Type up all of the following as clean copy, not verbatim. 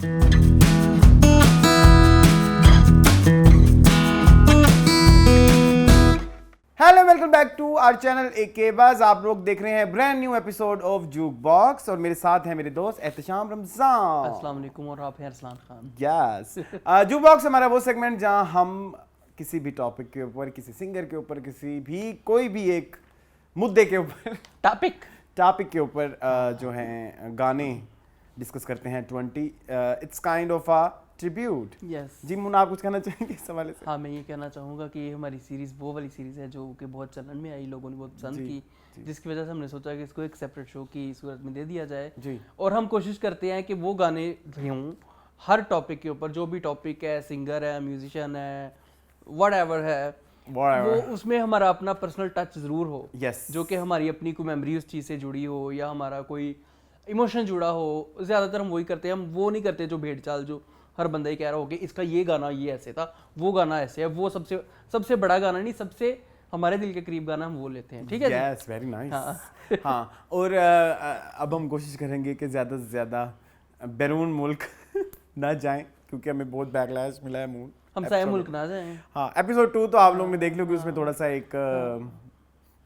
Hello welcome back to our channel AK बाज। आप लोग देख रहे हैं brand new episode of jukebox और मेरे साथ हैं मेरे दोस्त एहतशाम रमजान। अस्सलाम वालेकुम और आप हैं Arsalan Khan. Yes, juke box हमारा वो सेगमेंट जहां हम किसी भी टॉपिक के ऊपर, किसी सिंगर के ऊपर, किसी भी कोई भी एक मुद्दे के ऊपर टॉपिक के ऊपर जो हैं गाने डिस्कस करते हैं। 20 it's kind of a tribute. Yes जी मुन्ना, आप कुछ कहना चाहेंगे इस हवाले से? हाँ, मैं ये कहना चाहूँगा कि हमारी सीरीज़ वो वाली सीरीज़ है जो कि बहुत चलन में आई, लोगों ने बहुत पसंद की, जिसकी वजह से हमने सोचा कि इसको एक सेपरेट शो की सूरत में दे दिया जाए जी। और हम कोशिश करते हैं कि वो गाने हों हर टॉपिक के ऊपर, जो भी टॉपिक है, सिंगर है, म्यूजिशियन है, व्हाटएवर है, वो उसमें हमारा अपना पर्सनल टच ज़रूर हो। यस, जो कि हमारी अपनी कोई मेमोरी उस चीज़ से जुड़ी हो या हमारा कोई इमोशन जुड़ा हो। ज़्यादातर हम वही करते हैं, हम वो नहीं करते जो भेड़ चाल, जो हर बंदा ही कह रहा हो कि इसका ये गाना ये ऐसे था, वो गाना ऐसे है, वो सबसे बड़ा गाना नहीं, सबसे हमारे दिल के करीब गाना हम वो लेते हैं। ठीक है? Yes, very nice. हाँ, और अब हम कोशिश करेंगे कि ज़्यादा से ज़्यादा बैरून मुल्क ना जाएं, क्योंकि हमें बहुत बैकलैश मिला है मून। हम सारे मुल्क ना जाएं। हाँ, एपिसोड 2 तो आप लोग ने देख लो कि उसमें थोड़ा सा एक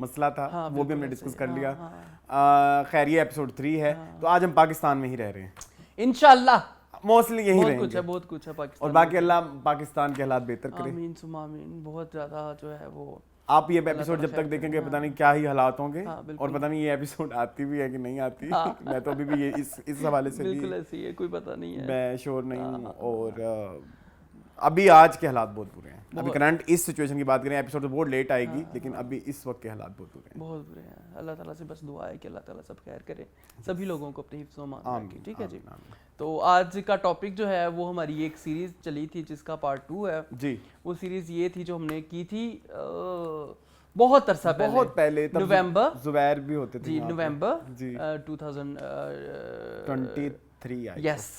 मसला था। हाँ, वो भी हमने डिस्कस कर लिया। हाँ। खैर, ये एपिसोड 3 है, तो आज हम पाकिस्तान में ही रह रहे हैं इंशाल्लाह। मोस्टली यही रहेंगे। बहुत कुछ है पाकिस्तान और बाकी अल्लाह पाकिस्तान के हालात बेहतर करे। आमीन सुमा आमीन। बहुत ज़्यादा जो है वो, आप ये एपिसोड जब तक देखेंगे पता नहीं क्या ही हालात होंगे। हाँ, और पता नहीं ये एपिसोड आती भी है कि नहीं आती। मैं तो अभी भी ये इस हवाले से बिल्कुल ऐसी है, कोई पता नहीं है, मैं श्योर नहीं हूँ। और अभी आज के हालात बहुत बुरे हैं। अभी करंट इस सिचुएशन की बात करें, एपिसोड तो बहुत लेट आएगी, लेकिन अभी इस वक्त के हालात बहुत बुरे हैं, बहुत बुरे हैं। अल्लाह ताला से बस दुआ है कि अल्लाह ताला सब खैर करे, सभी लोगों को अपने हिफ्ज़ में रखे। ठीक है जी। तो आज का टॉपिक जो है वो हमारी एक सीरीज चली थी जिसका पार्ट 2 है जी। वो सीरीज ये थी जो हमने की थी बहुत अरसा पहले, बहुत पहले, नवंबर, जुबैर भी होते थे जी, नवंबर जी 2023। यस,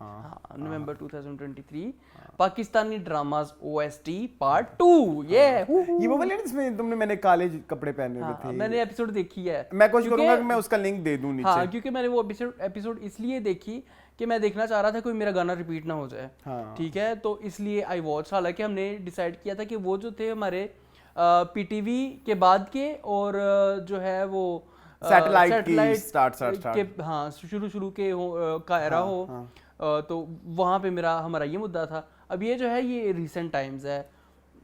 नवंबर 2023, पाकिस्तानी ड्रामास OST पार्ट 2। ये वो वाले जिसमें तुमने मैंने काले कपड़े पहने हुए थे। मैंने एपिसोड देखी है। मैं कोशिश करूंगा कि मैं उसका लिंक दे दूं नीचे। हाँ, क्योंकि मैंने वो एपिसोड इसलिए देखी कि मैं देखना चाह रहा था कोई मेरा गाना रिपीट ना हो जाए। ठीक है, तो इसलिए आई वॉच। हालांकि हमने डिसाइड किया था कि वो जो थे हमारे PTV के बाद के और जो है वो सैटेलाइट स्टार्ट के, हाँ, शुरू के का एरा हो, तो वहाँ पे हमारा ये मुद्दा था। अब ये जो है ये रिसेंट टाइम्स है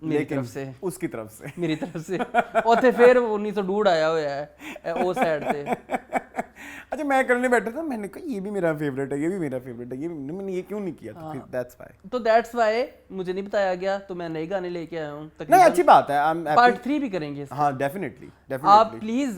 मेरी तरफ से, उसकी तरफ से, मेरी तरफ से और थे फिर 1902 आया हुआ है वो साइड से। अच्छा, मैं करने बैठा था, मैंने कहा ये भी मेरा फेवरेट है, ये भी मेरा फेवरेट है, मैंने ये क्यों नहीं किया? तो दैट्स व्हाई मुझे नहीं बताया गया, तो मैं नए गाने लेके आया हूँ। नहीं, अच्छी बात है। पार्ट 3 भी करेंगे। हाँ, डेफिनेटली। आप प्लीज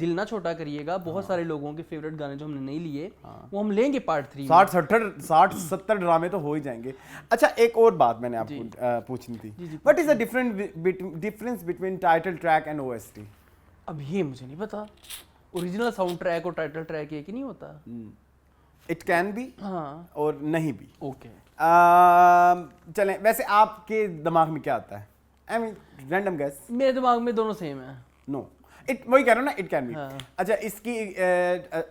दिल ना छोटा करिएगा। बहुत सारे लोगों के फेवरेट गाने जो हमने नहीं लिए वो हम लेंगे पार्ट 3 में। 60-70 ड्रामे तो हो ही जाएंगे। अच्छा, एक और बात मैंने आपको पूछनी थी। What is the difference between title track and OST? अब ये मुझे नहीं पता। ओरिजिनल साउंड ट्रैक और टाइटल ट्रैक एक ही नहीं होता? इट कैन बी और नहीं भी। ओके, चलें, वैसे आपके दिमाग में क्या आता है? I mean random guess. मेरे दिमाग में दोनों सेम है। नो, वही कह रहा हूँ ना, इट कैन बी। अच्छा, इसकी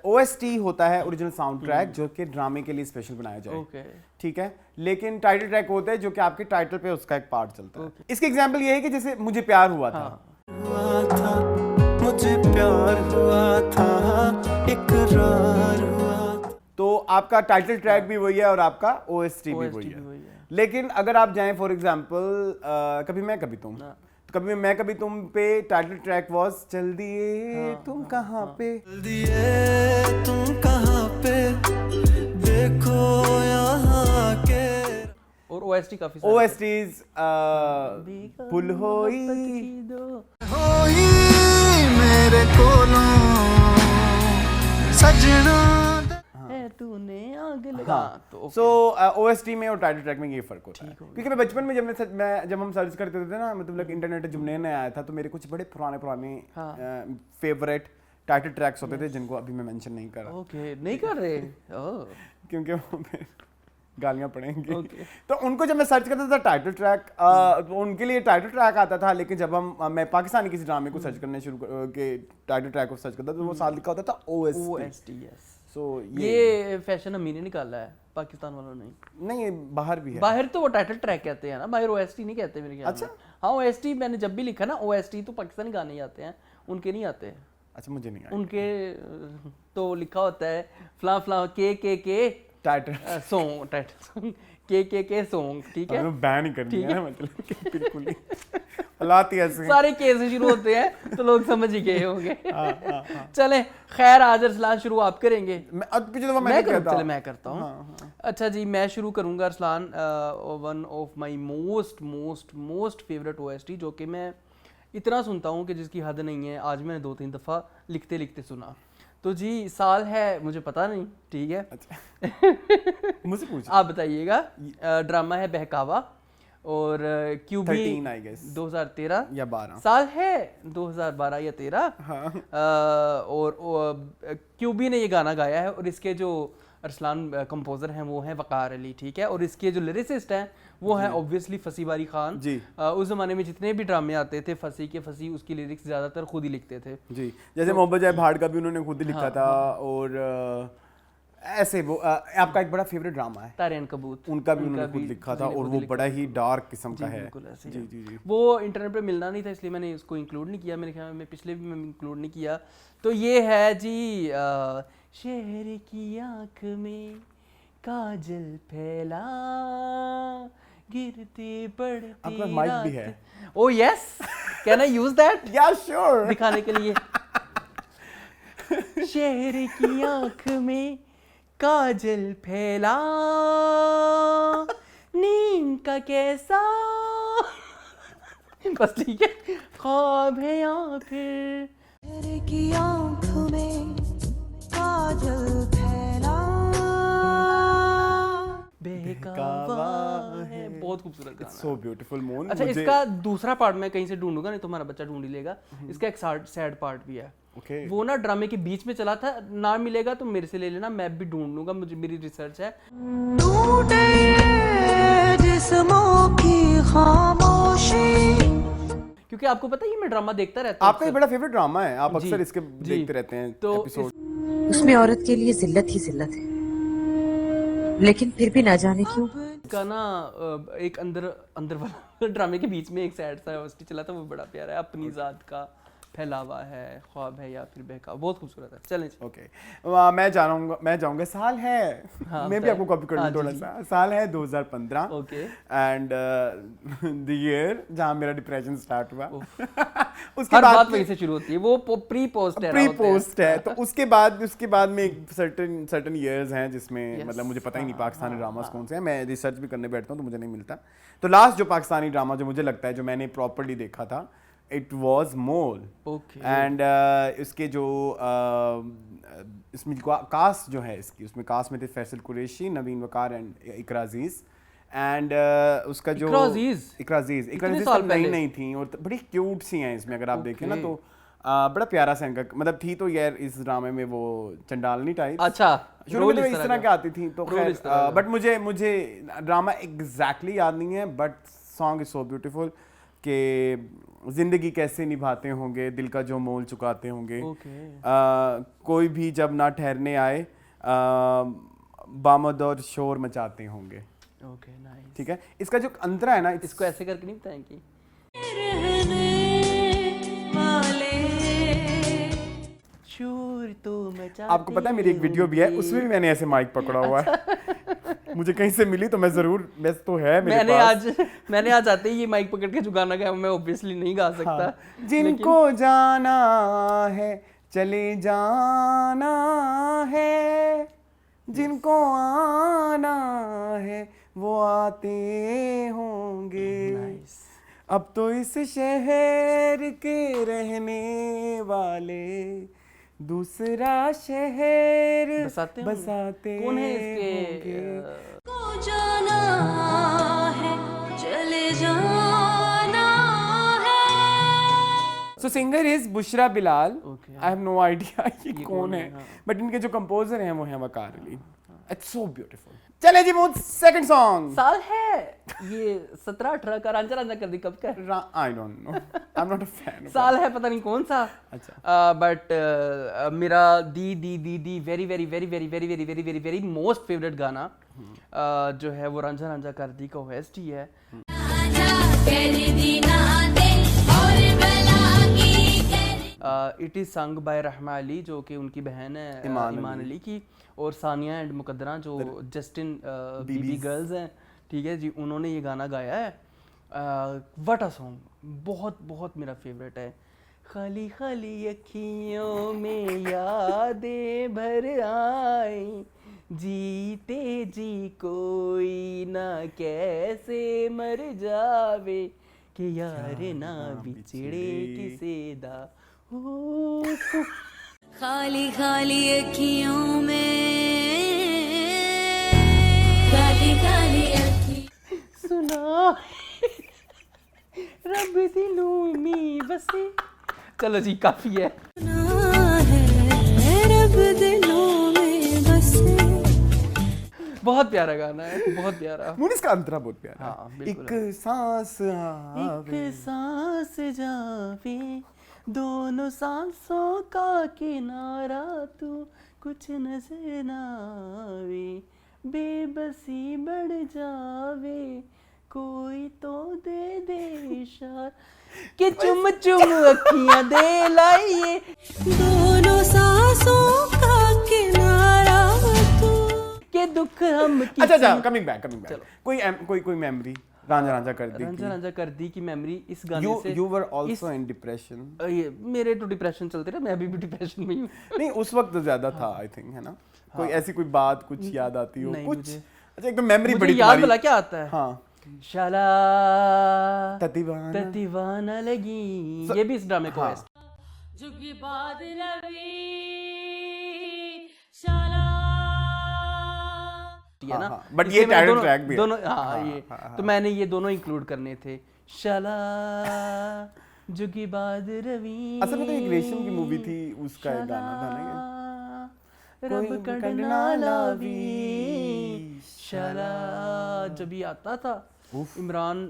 OST होता है ओरिजिनल साउंड ट्रैक, जो कि ड्रामे के लिए स्पेशल बनाया जाए। ठीक है, लेकिन टाइटल ट्रैक होता है जो कि आपके टाइटल पे उसका एक पार्ट चलता है। इसकी एग्जांपल ये है कि जैसे मुझे प्यार हुआ था, मुझे प्यार हुआ था, इकरार हुआ था, तो आपका टाइटल ट्रैक भी वही है और आपका OST भी वही है। लेकिन अगर आप जाएं फॉर एग्जांपल कभी मैं कभी तुम, तो कभी मैं कभी तुम पे टाइटल ट्रैक वाज चल दिए तुम कहाँ पे, चल दिए तुम कहाँ पे, देखो यहाँ के। और OST काफी OSTs पुल होई मेरे कोलों सजना है तूने आग लगा। तो सो OST में और टाइटल ट्रैक में ये फर्क होता है। क्योंकि मैं बचपन में जब हम सर्च करते थे ना, मतलब इंटरनेट जब नया आया था, तो मेरे कुछ बड़े पुराने फेवरेट टाइटल ट्रैक्स होते थे जिनको अभी मैं मेंशन नहीं कर रहा। ओके, नहीं कर रहे क्योंकि वो गालियां पड़ेंगी। तो उनको जब मैं सर्च करता था टाइटल ट्रैक, तो उनके लिए टाइटल ट्रैक आता था। लेकिन जब मैं पाकिस्तानी किसी ड्रामे को सर्च करने शुरू के टाइटल ट्रैक को सर्च करता तो वो साथ लिखा होता था OST। सो ये फैशन हम ही ने निकाला है, पाकिस्तान वालों ने नहीं, बाहर भी है। बाहर तो वो टाइटल ट्रैक कहते हैं ना, बाहर ओएसटी नहीं कहते मेरे ख्याल में। हाँ ओएसटी मैंने जब भी लिखा ना, ओएसटी तो पाकिस्तानी गाने ही आते हैं, उनके नहीं आते। अच्छा, मुझे नहीं आया। उनके तो लिखा होता है फला फला के टाइटल सॉन्ग, टाइटल सॉन्ग के सॉन्ग, ठीक है। बैन ही कर दिया है मतलब कि बिल्कुल ही हालात ही ऐसे हैं। सारे केस शुरू होते हैं तो लोग समझ ही गए होंगे। चले खैर, आज अरसलान शुरू आप करेंगे? चले मैं करता हूँ। अच्छा जी, मैं शुरू करूंगा Arsalan, one of my most most most favourite OST, जो कि मैं इतना सुनता हूँ कि जिसकी हद नहीं है। आज मैंने 2-3 दफ़ा लिखते लिखते सुना। तो जी साल है मुझे पता नहीं, ठीक है। अच्छा। मुझसे पूछ, आप बताइएगा। ड्रामा है बहकावा और क्यूबी 2013 या 12 साल है 2012 या 13। हाँ। और क्यूबी ने ये गाना गाया है और इसके जो अरसलान कंपोजर हैं वो हैं वकार अली, ठीक है। और इसके जो लिरिसिस्ट हैं वो हैं ऑब्वियसली फसी बारी खान जी। उस जमाने में जितने भी ड्रामे आते थे फसी उसकी लिरिक्स ज्यादातर खुद ही लिखते थे जी। जैसे मोहब्बत जाए भाड़ का भी उन्होंने खुद ही लिखा था। और ऐसे वो आपका एक बड़ा फेवरेट ड्रामा है तारे कबूत, उनका भी उन्होंने खुद लिखा था और वो बड़ा ही डार्क किस्म का है। जी जी जी। वो इंटरनेट पे मिलना नहीं था इसलिए मैंने इसको इंक्लूड नहीं किया, मेरे ख्याल में पिछले भी मैं इंक्लूड नहीं किया। तो ये है जी शहर की आंख में काजल फैला गिरती पड़ती आपका माइक भी है। Oh yes, can I use that? या श्योर, दिखाने के लिए। शहर की आंख में काजल फैला नींद का कैसा बस ठीक है, ख्वाब है या फिर शहर की आंख में काजल फैला बहकावा है। बहुत खूबसूरत गाना, सो ब्यूटीफुल मून। अच्छा इसका दूसरा पार्ट मैं कहीं से ढूंढूंगा, नहीं तो हमारा बच्चा ढूंढ ही लेगा। इसका एक सैड पार्ट भी है। Okay. वो ना ड्रामे के बीच में चला था, ना मिलेगा तो मेरे से ले लेना, मैं भी ढूंढ लूंगा, मुझे मेरी रिसर्च है। टूटे जिस्मों की खामोशी, क्योंकि आपको पता है ये मैं ड्रामा देखता रहता हूँ। आपका ये बड़ा फेवरेट ड्रामा है, आप अक्सर इसके देखते रहते हैं तो एपिसोड। उसमें औरत के लिए जिल्लत ही जिल्लत है, लेकिन फिर भी ना जाने क्यों का ना एक अंदर वाला ड्रामे के बीच में एक सैड सा होस्टी चला था, वो बड़ा प्यारा है। अपनी जात का फैलावा है, ख्वाब है या फिर बहका, बहुत खूबसूरत है। चलें ओके, मैं जाऊंगा साल है। हाँ, मैं भी आपको कॉपी कर दूं थोड़ा सा। साल है 2015। ओके। एंड द ईयर जहां मेरा डिप्रेशन स्टार्ट हुआ। उसके बाद बात वहीं से शुरू होती है, वो प्री पोस्ट है। तो उसके बाद में एक सर्टेन ईयर्स हैं जिसमें मतलब मुझे पता ही नहीं पाकिस्तानी ड्रामास कौन से हैं। मैं रिसर्च भी करने बैठता हूँ तो मुझे नहीं मिलता। तो लास्ट जो पाकिस्तानी ड्रामा जो मुझे लगता है जो मैंने प्रॉपर्ली देखा था, इट वॉज मोल। एंड इसके जो इसमें कास्ट जो है इसकी, उसमें कास्ट में थे फैसल कुरैशी, नवीन वकार एंड इकरा अजीज। एंड उसका जो इकरा अजीज नई थी और बड़ी क्यूट सी हैं इसमें, अगर आप देखें ना तो बड़ा प्यारा सा इनका मतलब थी। तो यार इस ड्रामे में वो चंडालनी टाइप, अच्छा शुरू में तो इस तरह की आती थी। तो खैर बट मुझे ड्रामा एग्जैक्टली याद नहीं है, but song is so beautiful कि जिंदगी कैसे निभाते होंगे, दिल का जो मोल चुकाते होंगे। कोई भी जब ना ठहरने आए बामदौर शोर मचाते होंगे। ठीक है, इसका जो अंतरा है ना, इसको ऐसे करके नहीं बताएंगे। आपको पता है मेरी एक वीडियो भी है, उसमें भी मैंने ऐसे माइक पकड़ा हुआ है। मुझे कहीं से मिली तो मैं जरूर, बस तो है मेरे पास। मैंने आज आते ही ये माइक पकड़ के जो गाना गाया मैं ऑब्वियसली नहीं गा सकता। हाँ। जिनको जाना है चले जाना है, जिनको आना है वो आते होंगे। अब तो इस शहर के रहने वाले दूसरा शहर बसाते कौन है इसके? को जाना है चले जाना है। So singer is Bushra Bilal. I have no idea ये कौन है, बट इनके जो कंपोजर हैं वो हैं Waqar Ali. It's so beautiful. चले जी मूड सेकंड सॉन्ग। साल है ये 17-18 का, रांझा रांझा कर दी कब का? I don't know, I am not a fan. साल है पता नहीं कौन सा। अच्छा। बट मेरा दी very very very very very very very very very most favourite गाना जो है वो रांझा रांझा कर दी का OST है। इट इज संग बाय रहमा अली जो कि उनकी बहन है ईमान अली की, और सानिया एंड मुकद्दरा जो जस्टिन बीबी गर्ल्स हैं, ठीक है जी, उन्होंने ये गाना गाया है। व्हाट अ सॉन्ग, बहुत बहुत मेरा फेवरेट है। खाली खाली अखियों में यादें भर आई, जीते जी कोई ना कैसे मर जावे, कि यार ना बिछड़े किसे दा। खाली खाली अखियों में, खाली खाली अखियों सुना रब दिलों में बसे। चलो जी काफी है। है रब दिलों में बसे। बहुत प्यारा गाना है, बहुत प्यारा। मूड इसका अंतरा बहुत प्यारा है। हाँ, बिल्कुल एक सांस आवे, एक सांस जावे, दोनों सांसों का किनारा तू, कुछ नजर ना आवे, बेबसी बढ़ जावे, कोई तो दे दे इशारा, कि चुम चुम अखियां दे लाइए, दोनों सांसों का किनारा तू। के दुख हम अच्छा, कमिंग बैक। कोई मेमोरी रांझा रांझा कर दी। रांझा रांझा कर दी की मेमोरी इस गाने से। You were also in depression। ये मेरे तो डिप्रेशन चलते रहे, मैं अभी भी डिप्रेशन में ही हूँ। नहीं, उस वक्त तो ज्यादा था आई थिंक, है ना? कोई ऐसी कोई बात कुछ याद आती हो कुछ? मुझे- अच्छा, एकदम मेमोरी मुझे बड़ी याद तुम्हारी। भला क्या आता है? हाँ, शाला ततीवाना। ततीवाना लगी, ये भी इस ड्रामे को है। जुगी बाद रवि शाला। है ना? हाँ, but इसलिए ये मैं title दोनों- track भी है। दोनों ये तो मैंने ये दोनों इंक्लूड करने थे। शाला जुगी बाद रवि। असल में तो एक रेशम की मूवी थी, उसका एक गाना था ना ये। रब कोई कंडना लावी शाला, जब ये आता था इमरान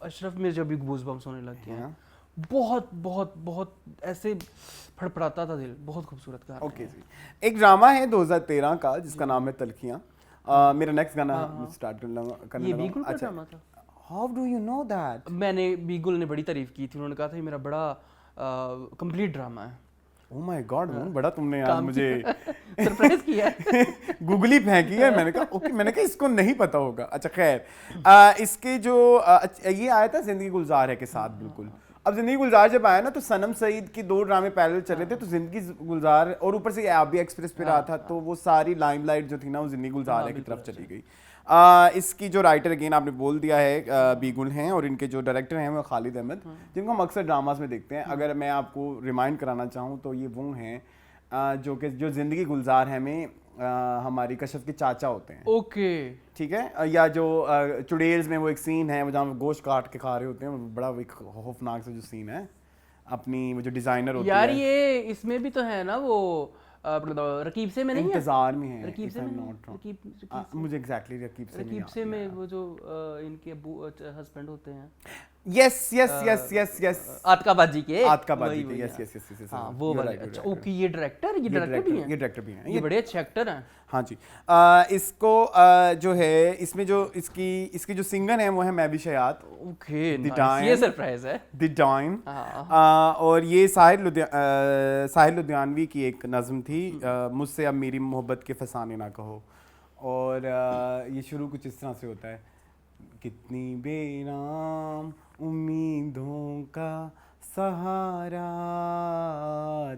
अशरफ में, जब भी गूज़बम्स होने लग गए हैं। बहुत बहुत बहुत ऐसे फड़फड़ाता था दिल, बहुत खूबसूरत गाना। ओके जी। एक ड्रामा है 2013 का जिसका नाम है तलखियां। मेरा नेक्स्ट गाना स्टार्ट करने ये लगा। बीगुल का ड्रामा था। How do you know that? मैंने बीगुल ने बड़ी तारीफ की थी, उन्होंने कहा था ये मेरा बड़ा कंप्लीट ड्रामा है। ओह माय गॉड, बड़ा तुमने आज मुझे सरप्राइज किया है। गूगली फेंकी है। मैंने कहा ओके, मैंने कहा इसको नहीं पता होगा। अच्छा खैर, इसके जो ये आया था जिंदगी गुलजार है के साथ, बिल्कुल। अब जिंदगी गुलजार जब आया ना तो सनम सईद की 2 ड्रामे पैरेलल चल रहे थे, तो जिंदगी गुलजार और ऊपर से आबिया एक्सप्रेस पे रहा था, तो वो सारी लाइमलाइट जो थी ना वो जिंदगी गुलजार है की तरफ चली गई। इसकी जो राइटर अगेन आपने बोल दिया है बीगुल हैं, और इनके जो डायरेक्टर हैं वो खालिद अहमद, जिनको हम अक्सर ड्रामास में देखते हैं। अगर मैं आपको रिमाइंड कराना चाहूँ तो ये वो हैं जो जिंदगी गुलजार है में हमारी कश्यप के चाचा होते हैं। ओके, ठीक है। या जो चुड़ैल्स में वो एक सीन है जहाँ वो गोश्त काट के खा रहे होते हैं, वो बड़ा एक खौफनाक सा जो सीन है, अपनी वो जो डिजाइनर होती यार है। ये इसमें भी तो है ना वो रकीब से में नहीं है? इंतजार में है, रकीब if से I'm में not wrong। रकीब मुझे एग्जैक्टली रकीब से रकीब से में वो जो इनके अबू हस्बैंड होते हैं, यस आतका बाजी के। आतका बाजी वही, के, वही, यस हाँ वो वाले। अच्छा ओके, ये डायरेक्टर भी हैं? ये डायरेक्टर भी हैं, ये बड़े अच्छे एक्टर हैं। हाँ जी। इसको जो है इसमें जो इसकी जो सिंगर है वो है मैं भी शयात। Okay, The nice, Time। ये सरप्राइज है। The dine. हाँ। और ये साहिल लुधियानवी की एक नज़म थी, मुझसे अब मेरी मोहब्बत के फसाने ना कहो। और ये शुरू कुछ इस तरह से होता है, कितनी बेराम उम्मीदों का सहारा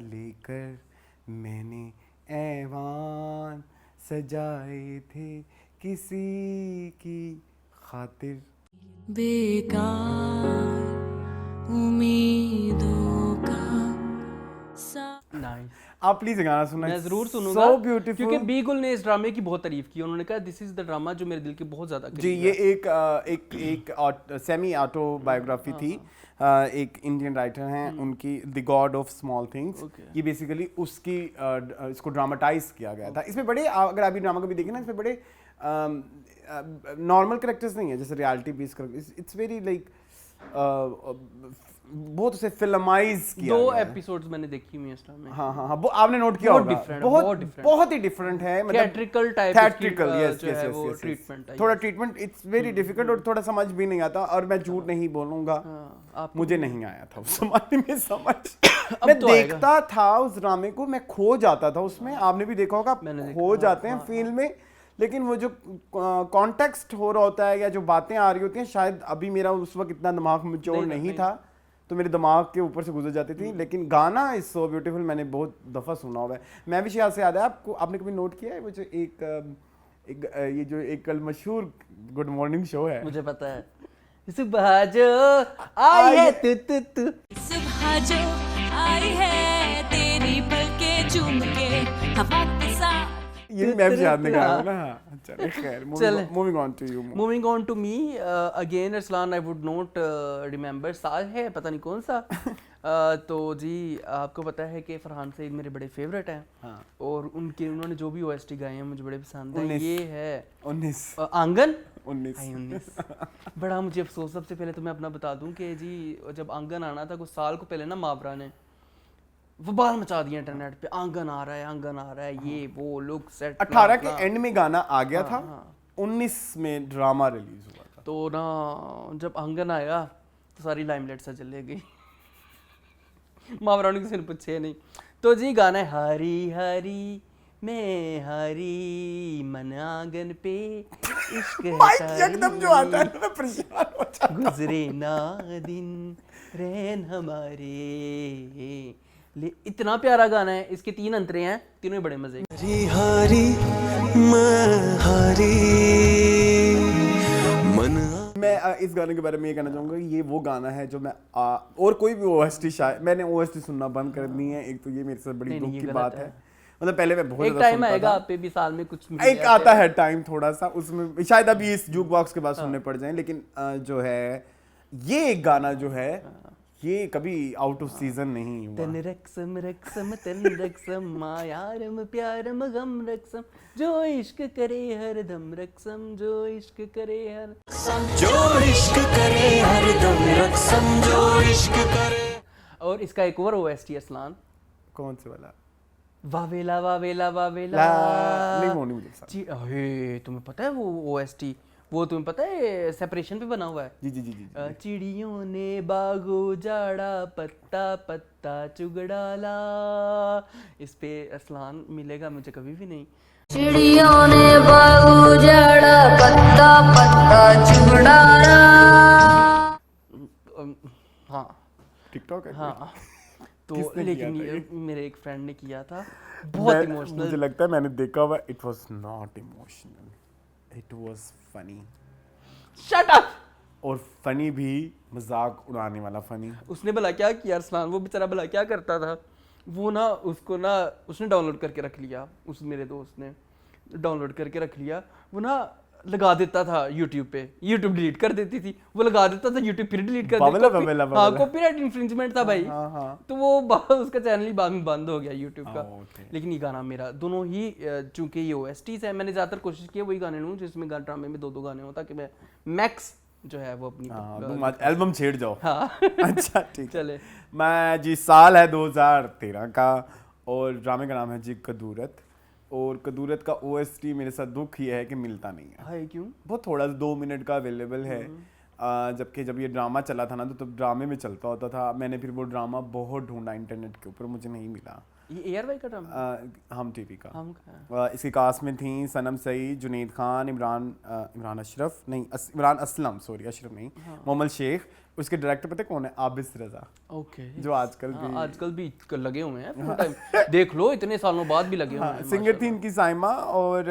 लेकर मैंने ऐवान सजाए थे किसी की खातिर। बेकार उम्मीदों का नाइस, आप प्लीज गाना सुनना, मैं जरूर सुनूंगा। so beautiful। क्योंकि बीगुल ने इस ड्रामे की बहुत तारीफ की, उन्होंने कहा दिस इज द ड्रामा जो मेरे दिल के बहुत ज्यादा जी। करीब ये है। एक सेमी ऑटोबायोग्राफी थी। एक इंडियन राइटर हैं, उनकी the God of small things. ये बेसिकली उसकी इसको ड्रामाटाइज किया गया था। इसमें बड़े, अगर आप ड्रामा को भी देखें ना, इसमें बड़े नॉर्मल कैरेक्टर्स नहीं है, जैसे reality based characters, it's very like बहुत उसे फिल्माइज किया दो गया है। एपिसोड्स मैंने देखी हुई हैं इस में। हाँ हाँ हाँ, वो आपने नोट किया बहुत होगा, different है, बहुत different। बहुत ही डिफरेंट है, मतलब Theatrical type theatrical, इसकी, yes, जो yes, है yes, वो yes, yes। treatment है, थोड़ा yes। Treatment it's very difficult और थोड़ा समझ भी नहीं आता, और मैं झूठ नहीं बोलूंगा, आपको मुझे नहीं आया था उस जमाने में समझ। मैं तो आएगा। देखता था उस ड्रामे को, मैं खो जाता था उसमें, आपने भी देखा होगा, मैंने खो देखा, जाते हैं फील में, लेकिन वो जो कॉन्टेक्स्ट हो रहा होता है या जो बातें आ रही होती हैं, शायद अभी मेरा उस वक्त इतना दिमाग मैच्योर नहीं था, तो मेरे दिमाग के ऊपर से गुजर जाती थी, लेकिन गाना इज सो ब्यूटीफुल, मैंने बहुत दफ़ा सुना हुआ है। मैं भी शायद से याद है आपको, आपने कभी नोट किया है वो जो ये जो एक कल मशहूर गुड मॉर्निंग शो है, मुझे पता है, सुबह जो आई है तू सुबह जो आई है तेरी पलकें चूम के हवा के साथ। ये मैं भी याद नहीं कर रहा हूँ ना। चलो खैर, चले। Moving on to you. Moving on to me again Arsalan, I would not remember साल है, पता नहीं कौन सा। तो जी आपको पता है कि फरहान सईद मेरे बड़े फेवरेट हैं, हाँ। और उन्होंने जो भी ओएसटी गाए हैं मुझे बड़े पसंद हैं। 19 ये है 19 आंगन 19 हाय 19। बड़ा मुझे अफसोस, सबसे पहले तो मैं अपना बता दूं कि जी जब आंगन आना था कुछ साल को पहले ना, मावरा ने वबाल मचा दिया इंटरनेट पे, आंगन आ रहा है, ये वो लुक सेट। 18 के एंड में गाना आ गया था, 19 में ड्रामा रिलीज हुआ था। तो ना जब आंगन आया तो सारी लाइमलाइट सा चले गई। मावरा ने किसी ने पूछे नहीं। तो जी गाना है हरी हरी मैं हरी मन आंगन पे इश्क माइक है एकदम जो आता है ना, मैं परेशान हो जाता हूं। गुजरे ना दिन रैन हमारे, ले इतना प्यारा गाना है। इसके 3 अंतरे हैं, तीनों ही बड़े मजे के। हरी हरी मैं हरी मन। मैं इस गाने के बारे में ये कहना चाहूंगा, ये वो गाना है जो मैं और कोई भी ओएसटी, शायद मैंने ओएसटी सुनना बंद कर दी है, एक तो ये मेरे साथ बड़ी नहीं, दुख ये की गलत बात है। है। मतलब पहले मैं बहुत एक ज्यादा टाइम सुनता आएगा था। आप पे भी साल में कुछ मिल एक जाता आता है टाइम थोड़ा सा, उसमें शायद अभी इस जुक बॉक्स के बाद सुनने पड़ जाए, लेकिन जो है ये एक गाना जो है ये कभी आउट ऑफ सीजन नहीं हुआ। तन रक्सम रक्सम तन रक्सम मायारम प्यारम गम रक्सम, जो इश्क करे हर दम रक्सम, जो इश्क करे हर जो इश्क करे हरदम रक्सम, जो इश्क करे। और इसका एक और ओएसटी अरसलान, कौन से वाला? वावेला वावेला वावेला नहीं, वो नहीं मुझे पसंद। जी अहे तुम्हें पता है वो ओएसटी, वो तुम्हें पता है सेपरेशन पे बना हुआ है। जी जी जी जी। चिड़ियों ने बागो जाड़ा पत्ता पत्ता चुगड़ाला, इस पे अरसलान मिलेगा मुझे कभी भी नहीं। चिड़ियों ने बागो जाड़ा पत्ता पत्ता चुगड़ाया। हाँ टिकटॉक है? हाँ। तो किसने लेकिन किया था ये मेरे एक फ्रेंड ने किया था, बहुत मुझे इमोशनल। लगता है मैंने देखा हुआ, it was not emotional, it was funny. Shut up. और फनी भी, मजाक उड़ाने वाला फनी। उसने भला क्या किया अरसलान, वो बेचारा भला क्या करता था, वो ना उसको ना उसने डाउनलोड करके रख लिया, उस मेरे दोस्त ने डाउनलोड करके रख लिया, वो ना लगा देता था यूट्यूब पे, यूट्यूब डिलीट कर देती थी, वो लगा देता था यूट्यूब फिर डिलीट कर बाबला, देता। बाबला, हाँ, बाबला। कॉपीराइट इन्फ्रिंजमेंट था भाई। हाँ, हाँ। तो वो उसका चैनल ही बाद में बंद हो गया यूट्यूब का। ओके। लेकिन ये गाना मेरा दोनों ही, चूंकि ये ओएसटीज है, मैंने ज्यादातर कोशिश की है वही गाने लूं जिसमें ड्रामे में 2-2 गाने हो, ताकि मैं मैक्स जो है वो अपनी तुम आज एल्बम छेड़ जाओ। हाँ। अच्छा ठीक है। चले। मैं जी, साल है 2013 का, और ड्रामे का नाम है जी कदूरत, और कदूरत का ओएसटी मेरे साथ दुख ये है कि मिलता नहीं है। हाय क्यों? बहुत थोड़ा 2 मिनट का अवेलेबल है, जबकि जब ये ड्रामा चला था ना, तो तब ड्रामे में चलता होता था। मैंने फिर वो ड्रामा बहुत ढूंढा इंटरनेट के ऊपर, मुझे नहीं मिला। ये एआरवाई का ड्रामा? हम टीवी का। हम का इसकी कास्ट में थी सनम सईद, जुनैद खान, इमरान अशरफ नहीं, इमरान असलम, सॉरी अशरफ नहीं, मोहम्मद शेख। उसके डायरेक्टर पता है कौन है? आबिस रजा, ओके। जो आजकल भी आजकल भी लगे हुए हैं full time। देख लो इतने सालों बाद भी लगे हुए हैं। सिंगर थी इनकी साइमा, और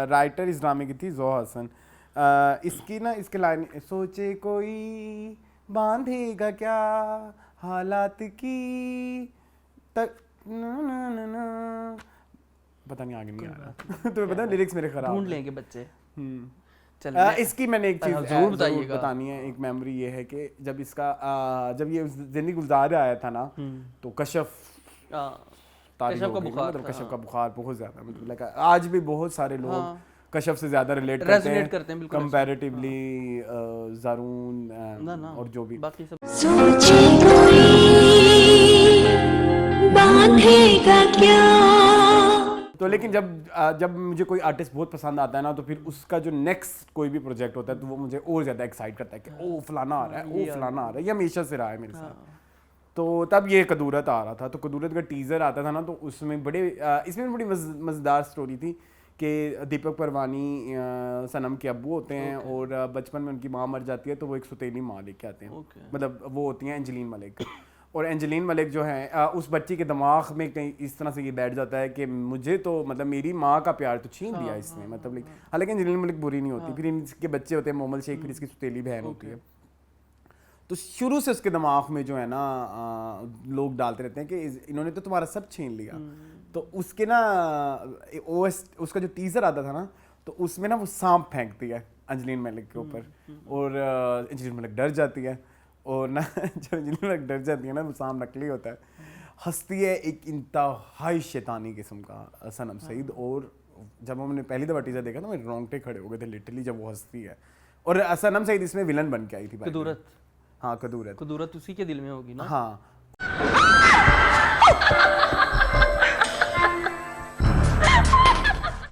राइटर इस ड्रामे की थी जोहा हसन। इसकी ना, इसके लाइन, सोचे कोई बांधेगा क्या हालात की तक पता नहीं, आगे नहीं आ रहा। तुम्हें पता है लिरिक्स मेरे खराब ढूंढ हैं। लेंगे बच्चे। चल इसकी मैंने एक चीज जरूर जरूर बताइएगा। बतानी है। एक मेमोरी ये है कि जब इसका जब ये जिंदगी गुजार आया था ना, तो कशफ तारीख कशफ हो का गई ना, बुखार मतलब था, कशफ का बुखार बहुत ज्यादा, मतलब लगा आज भी बहुत सारे लोग कशफ से ज्यादा रिलेट Resonate करते हैं, बिल्कुल कंपैरेटिवली जारून ना और जो भी बाकी सब सोचे कोई बांधेगा क्या। तो लेकिन जब मुझे कोई आर्टिस्ट बहुत पसंद आता है ना, तो फिर उसका जो नेक्स्ट कोई भी प्रोजेक्ट होता है तो वो मुझे और ज़्यादा एक्साइट करता है कि ओ फलाना आ रहा है, ओ फलाना आ रहा है। ये हमेशा से रहा है मेरे साथ। तो तब ये कदूरत आ रहा था, तो कदूरत का टीज़र आता था ना, तो उसमें इसमें बड़ी मज़ेदार स्टोरी थी कि दीपक परवानी सनम के अब्बू होते हैं और बचपन में उनकी माँ मर जाती है, तो वो एक सौतेली माँ लेके आते हैं। मतलब वो होती हैं एंजेलिन मलिक। और एंजेलिन मलिक जो है उस बच्ची के दिमाग में कहीं इस तरह से ये बैठ जाता है कि मुझे तो मतलब मेरी माँ का प्यार तो छीन लिया इसने। मतलब हालांकि एंजेलिन मलिक बुरी नहीं होती। फिर इनके बच्चे होते हैं मोमल शेख, फिर इसकी सौतेली बहन होती है। तो शुरू से उसके दिमाग में जो है ना लोग डालते रहते हैं कि इन्होंने तो तुम्हारा सब छीन लिया। तो उसके ना उसका जो टीजर आता था ना, तो उसमें ना वो सांप फेंकती है एंजेलिन मलिक के ऊपर और एंजेलिन मलिक डर जाती है। और ना जब एंजेलिन मलिक डर जाती है ना, वो सांप नकली होता है, हंसती है एक इंतहाई शैतानी किस्म का सनम सईद। और जब हमने पहली दफ़ा टीजर देखा ना, मेरे रोंगटे खड़े हो गए थे लिटरली जब वो हंसती है। और सनम सईद इसमें विलन बन के आई थी। कदूरत, हाँ कदूरत उसी के दिल में होगी ना। हाँ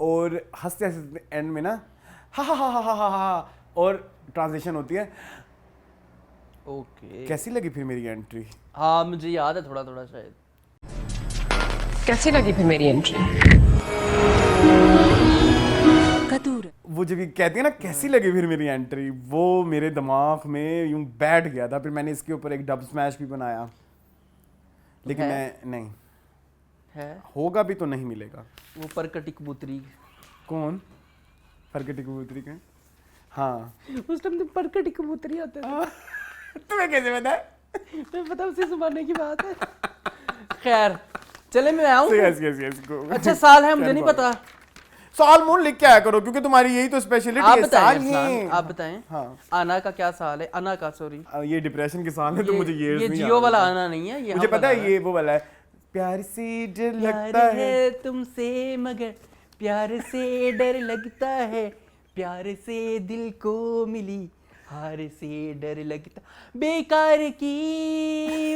और हंसते हंसते एंड में ना हा हा हा हा हा हा और ट्रांसलेशन होती है। ओके कैसी लगी फिर मेरी एंट्री? हाँ मुझे याद है थोड़ा थोड़ा शायद। कैसी लगी फिर मेरी एंट्री? कदूर वो जब ये कहती है ना कैसी लगी फिर मेरी एंट्री, वो मेरे दिमाग में यूं बैठ गया था। फिर मैंने इसके ऊपर एक डब स्मैश भी बनाया, लेकिन मैं नहीं है होगा भी तो नहीं मिलेगा। वो परकटी कबूतरी। कौन फरकटी कबूतरी के? हाँ उस टाइम तो परकटी कबूतरी आते थे। तुम्हें कैसे पता है? मैं पता उसी जमाने की बात है। खैर चले मैं आऊँ। अच्छा साल है मुझे नहीं पता। साल मून लिख के आया करो क्योंकि तुम्हारी यही तो स्पेशलिटी आप है। साल बताएं ये आप बताएं। हाँ। आना का क्या साल है? अना का सॉरी ये डिप्रेशन के साल है तो मुझे ये जियो वाला आना नहीं है। ये मुझे पता है ये वो वाला है। प्यार से डर लगता है तुमसे मगर प्यार से डर लगता है, प्यार से दिल को मिली हार से डर लगता, बेकार की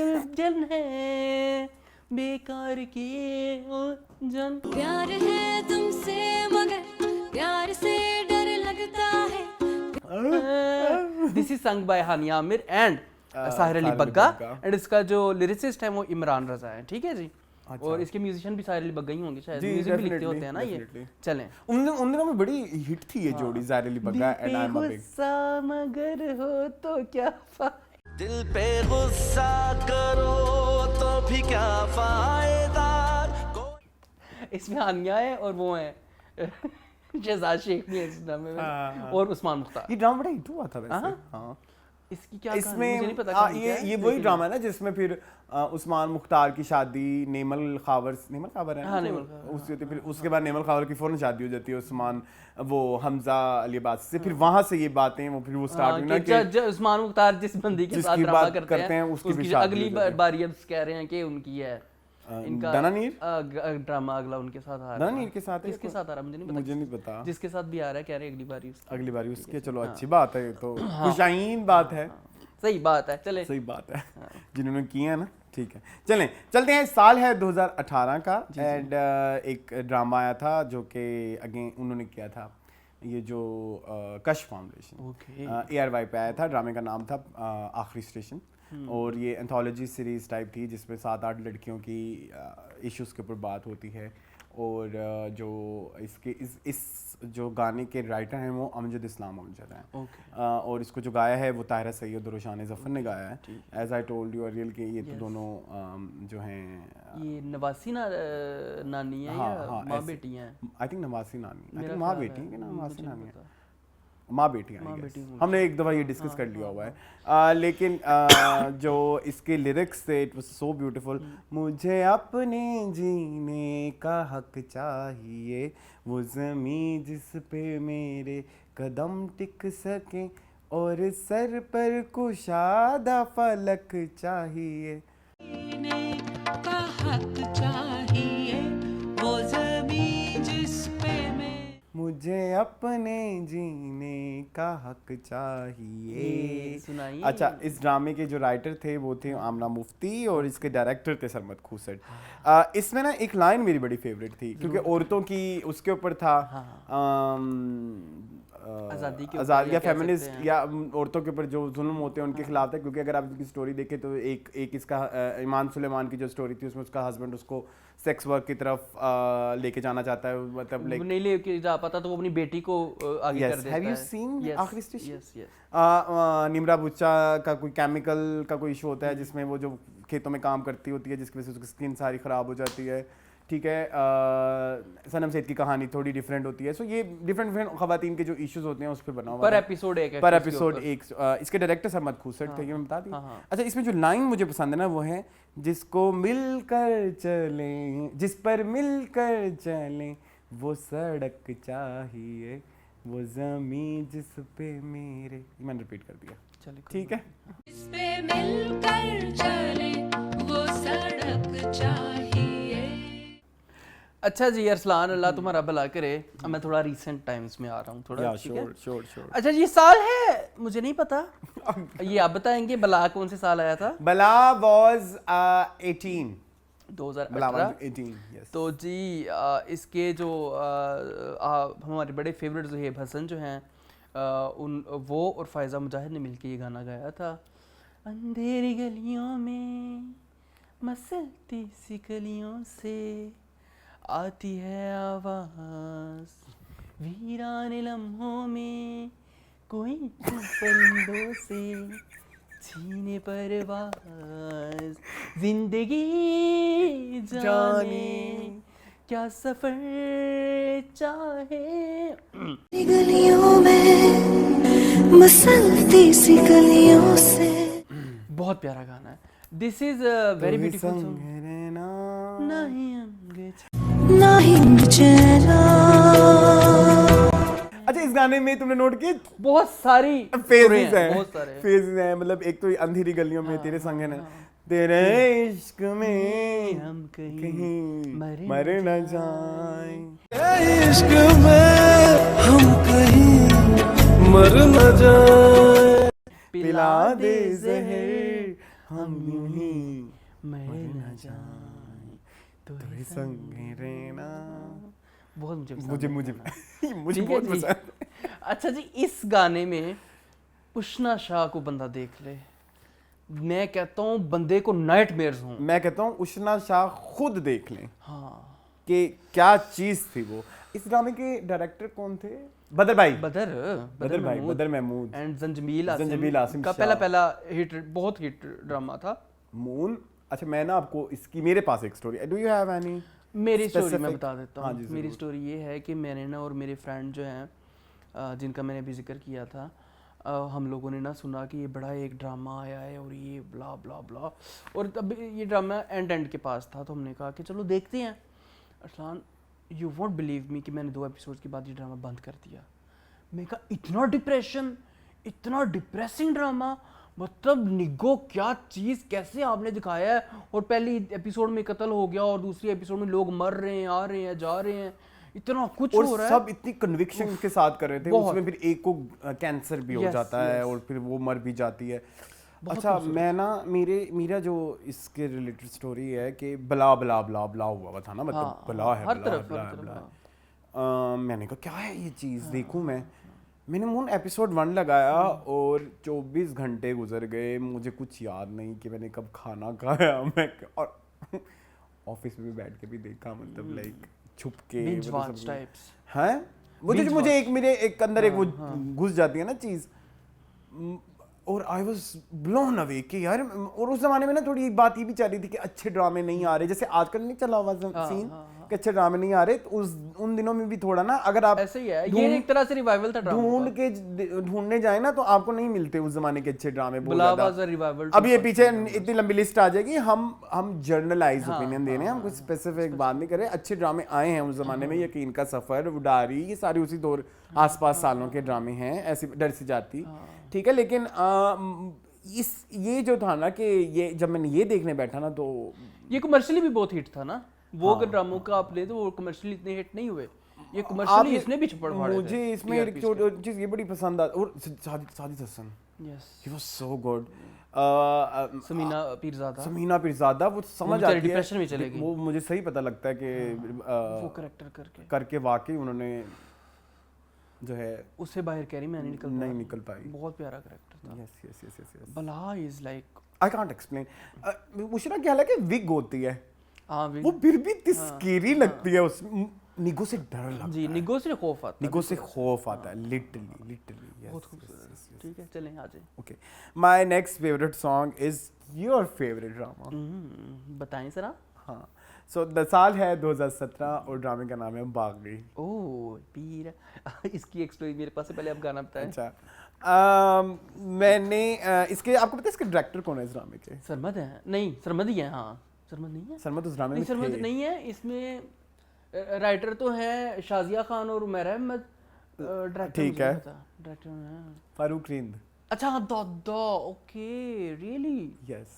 उलझन है, बेकार की उलझन। प्यार है तुमसे मगर प्यार से डर लगता है। दिस इज संग by Hania Aamir and Sahir Ali Bagga and इसका जो लिरिसिस्ट है वो इमरान रजा है। ठीक है जी। और इसके म्यूजिशियन भी साहिर अली बग्गा ही होंगे शायद। म्यूजिक भी लिखते होते हैं ना ये। चलें उन दिनों में बड़ी हिट थी ये जोड़ी Sahir Ali Bagga and I am a big. गुस्सा मगर हो तो क्या फायदा, दिल पे गुस्सा करो तो भी क्या फायदा। इसमें हानिया है और वो है शहजाद शेख भी है इस ड्रामे में और उस्मान मुख्तार। ये ड्रामा बड़ा हिट हुआ था वैसे। हाँ इसकी क्या इसमें मुझे नहीं पता ये वही ड्रामा है ना जिसमें फिर उस्मान मुख्तार की शादी नेमल खावर है। हाँ, उससे फिर उसके बाद नेमल खावर की फौरन शादी हो जाती है उस्मान वो हमजा अली अब्बास से। फिर वहां से ये बातें वो फिर वो स्टार्ट हुई ना कि उस्मान मुख्तार जिस बंदी के साथ ड्रामा करते हैं उसकी भी अगली बारी अब कह रहे हैं कि उनकी है इनका दनानीर ड्रामा अगला उनके साथ आ रहा है। दनानीर के साथ किसके साथ आ रहा है मुझे नहीं पता। जिसके साथ भी आ रहा है कह रहे हैं अगली बारी उसके। चलो अच्छी बात है, तो खुशाइन बात है। सही बात है। चले सही बात है जिन्होंने किया है ना। ठीक है चलें चलते हैं। साल है 2018 का एंड एक ड्रामा आया था जो कि अगेन उन्होंने किया था, ये जो कश फाउंडेशन ARY पे आया था। ड्रामे का नाम था आखिरी स्टेशन और ये एंथोलॉजी सीरीज टाइप थी जिसमें 7-8 लड़कियों की इश्यूज़ के ऊपर बात होती है। और जो इसके इस जो गाने के राइटर हैं वो अमजद इस्लाम अमजद हैं। और इसको जो गाया है वो ताहिरा सैयद और रोशान ज़फ़र ने गाया है। As I told you earlier कि ये तो दोनों जो हैं ये नवासी नानी है या माँ बेटी हैं? आई थिंक नवासी नानी, आई थिंक माँ बेटी है ना, नवासी नानी है, माँ बेटी हमने एक दफ़ा ये डिस्कस कर लिया हुआ है। लेकिन जो इसके लिरिक्स थे इट वाज सो ब्यूटीफुल। मुझे अपने जीने का हक चाहिए, वो ज़मीं जिस पे मेरे कदम टिक सकें और सर पर कुशादा फलक चाहिए। का हक चाहिए वो ज़मीं जिस पे मैं मुझे अपने जीने का हक चाहिए। सुनाइए। अच्छा, इस ड्रामे के जो राइटर थे वो थे आमना मुफ्ती और इसके डायरेक्टर थे सरमद खूसट। इसमें ना एक लाइन मेरी बड़ी फेवरेट थी क्योंकि औरतों की उसके ऊपर था, आज़ादी के ऊपर आज़ाद या कह सकते फेमिनिस्ट हैं। या औरतों के ऊपर जो जुल्म होते हैं उनके खिलाफ था। क्योंकि अगर आप इसकी स्टोरी देखें तो एक इसका ईमान सुलेमान की जो स्टोरी थी उसमें उसका हस्बैंड उसको सेक्स वर्क की तरफ लेके जाना चाहता है, मतलब वो नहीं लेके जा पाता तो वो अपनी बेटी को आगे Yes. कर देता Have you है। seen Yes, आखिरी स्टेशन? yes, yes. निमरा बुच्चा का कोई केमिकल का कोई इशू होता है जिसमें वो जो खेतों में काम करती होती है जिसकी वजह से उसकी स्किन सारी ख़राब हो जाती है, ठीक है। सनम सेठ की कहानी थोड़ी डिफरेंट होती है। सो ये डिफरेंट ख़वातीन के जो इश्यूज होते हैं उस पर बना हुआ पर है। एपिसोड एक है पर उसके एपिसोड ऊपर। एक इसके डायरेक्टर सरमद खूसट थे, ये मैं बता दी। हाँ, हाँ। अच्छा, इसमें जो लाइन मुझे पसंद है ना वो है, जिसको मिलकर चले, जिस पर मिलकर चले, वो सड़क चाहिए, वो ज़मीं जिस पे मेरे, मैंने रिपीट कर दिया, चलिए, ठीक है। इस पे मिलकर चले वो सड़क चाहिए। अच्छा जी अरसलान, अल्लाह तुम्हारा भला करे। अब मैं थोड़ा रीसेंट टाइम्स में आ रहा हूँ थोड़ा, या ठीक है? श्योर। अच्छा जी, साल है मुझे नहीं पता, ये आप बताएंगे। बला कौन से साल आया था? बला वाज 18 बला 2018। was 18, yes. तो जी इसके जो हमारे बड़े फेवरेट ज़ुहैब हसन जो हैं, वो और फ़ायज़ा मुजाहिद ने मिलके ये गाना गाया था। अंधेरी गलियों में मसलती सी गलियों से आती है आवाज़, वीराने लम्हों में कोई परिंदों से छीने परवाज़, जिंदगी जाने क्या सफर चाहे। गलियों में मसलती सी गलियों से। बहुत प्यारा गाना है। This is very beautiful song. नहीं अच्छा, इस गाने में तुमने नोट किया बहुत सारी फेजेस हैं, बहुत सारे फेजेस हैं। मतलब एक तो अंधेरी गलियों में तेरे संग है ना, तेरे इश्क में हम कहीं मरे मर न जाए, इश्क में हम कहीं मर न जाए, पिला दे जहर हम यूं ही मर न जाए तेरे संग रहना। बहुत मुझे मुझे मुझे मुझे ठीक है बहुत जी। पसंद है। अच्छा जी, इस गाने में उष्णा शाह को बंदा देख ले, मैं कहता हूँ बंदे को नाइटमेयर्स हों। मैं कहता हूँ उष्णा शाह खुद देख लें हाँ, कि क्या चीज थी वो। इस ड्रामे के डायरेक्टर कौन थे? बदर भाई, बदर भाई, बदर महमूद एंड जंजमील आसिम का शाह। पहला हिट, बहुत हिट ड्रामा था। मून। अच्छा, मैं ना आपको इसकी, मेरे पास एक story, do you have any? मेरी स्टोरी मैं Specific? बता देता हाँ हूँ। जी, मेरी ज़रूर। स्टोरी ये है कि मैंने ना और मेरे फ्रेंड जो हैं जिनका मैंने अभी जिक्र किया था, हम लोगों ने ना सुना कि ये बड़ा एक ड्रामा आया है और ये ब्ला ब्ला ब्ला, और तब ये ड्रामा एंड के पास था, तो हमने कहा कि चलो देखते हैं। Arsalan, you won't believe me कि मैंने 2 एपिसोड के बाद ये ड्रामा बंद कर दिया। मैं कहा इतना डिप्रेशन, इतना डिप्रेसिंग ड्रामा, मतलब निगो क्या चीज़, कैसे आपने दिखाया है। और पहली एपिसोड में कत्ल हो गया और दूसरी एपिसोड में लोग मर रहे हैं, आ रहे हैं, जा रहे हैं, इतना कुछ और हो रहा सब है। इतनी कन्विक्शन के साथ कर रहे थे। बहुत। उसमें फिर एक को कैंसर भी हो Yes, जाता है yes. और फिर वो मर भी जाती है। अच्छा, मैं ना मेरा जो इसके रिलेटेड स्टोरी है कि बला बला बला बला हुआ था ना, मतलब हाँ, बला है, हर बला तरफ, बला हर तरफ, बला। मैंने कहा क्या है ये चीज़, देखूं मैं। मैंने मून एपिसोड 1 लगाया और 24 घंटे गुजर गए, मुझे कुछ याद नहीं कि मैंने कब खाना खाया। मैं और ऑफिस में भी बैठ के भी देखा, मतलब लाइक छुप के, Binge मतलब watch सब- types. हैं वो जो Binge मुझे watch. एक मेरे एक अंदर एक वो घुस जाती है ना चीज़, और आई वाज ब्लोन अवे कि यार। और उस जमाने में ना थोड़ी एक बात ये भी चल रही थी कि अच्छे ड्रामे नहीं आ रहे, जैसे आजकल नहीं चला हुआ सीन कि अच्छे ड्रामे नहीं आ रहे। तो उन दिनों में भी थोड़ा ना, अगर आप ऐसे ही है, ये एक तरह से रिवाइवल था ड्रामा का। ढूंढने जाए ना तो आपको नहीं मिलते उस जमाने के अच्छे ड्रामे बहुत Bala ज्यादा। was a revival अब ये to पीछे इतनी लंबी लिस्ट आ जाएगी, हम जर्नलाइज ओपिनियन दे रहे हैं, हम कुछ हाँ। स्पेसिफिक बात नहीं कर रहे। अच्छे ड्रामे आए हैं उस जमाने में, यकीन का सफर, उडारी, ये सारी उसी दौर आसपास सालों के ड्रामे हैं, ऐसी डर सी जाती, हाँ। ठीक है। लेकिन ये जो था ना कि ये जब मैंने ये देखने बैठा ना तो ये कमर्शियली भी बहुत हिट था ना, वो अगर ड्रामों का आप ले तो वो कमर्शियली इतने हिट नहीं हुए। ये कमर्शियली इसने भी छप्पड़ फाड़े थे। मुझे इसमें एक चीज ये बड़ी पसंद आई, और Sajid Hasan, yes, he was so good. Samina Peerzada, Samina Peerzada, वो समझ बेचारी आती है, डिप्रेशन में चले गई। वो मुझे सही पता लगता है कि वो करेक्टर करके वाकई उन्होंने जो है उससे बाहर कैरी मैं नहीं निकल पाई। बहुत प्यारा करेक्टर था। यस। बला is like, I can't explain. मुझे ना क्या लगा कि विग होती है, हाँ वो फिर भी इतनी स्केरी लगती है, उस निगो से डर लगता है, जी, निगो से खौफ आता है, निगो से खौफ आता है, लिटरली। बहुत खूबसूरत। ठीक है, चलें आ जाए। Okay, my next favourite song is your favourite drama. बताएं सरा। हाँ, सो द साल है 2017 और ड्रामे का नाम है बागी। ओह पीर, इसकी एक स्टोरी मेरे पास है, पहले आप गाना बताएं। अच्छा, मैंने इसके, आपको पता है इसके डायरेक्टर कौन है इस ड्रामे के? सरमद है, नहीं सरमद ही है, हाँ सरमद नहीं है, सरमद उस ड्रामे नहीं में सरमद थे। नहीं है इसमें। राइटर तो है शाजिया खान और उमैरा अहमद, डायरेक्टर ठीक है। डायरेक्टर है फारूक रिंद। अच्छा हाँ, दादा, ओके रियली, यस,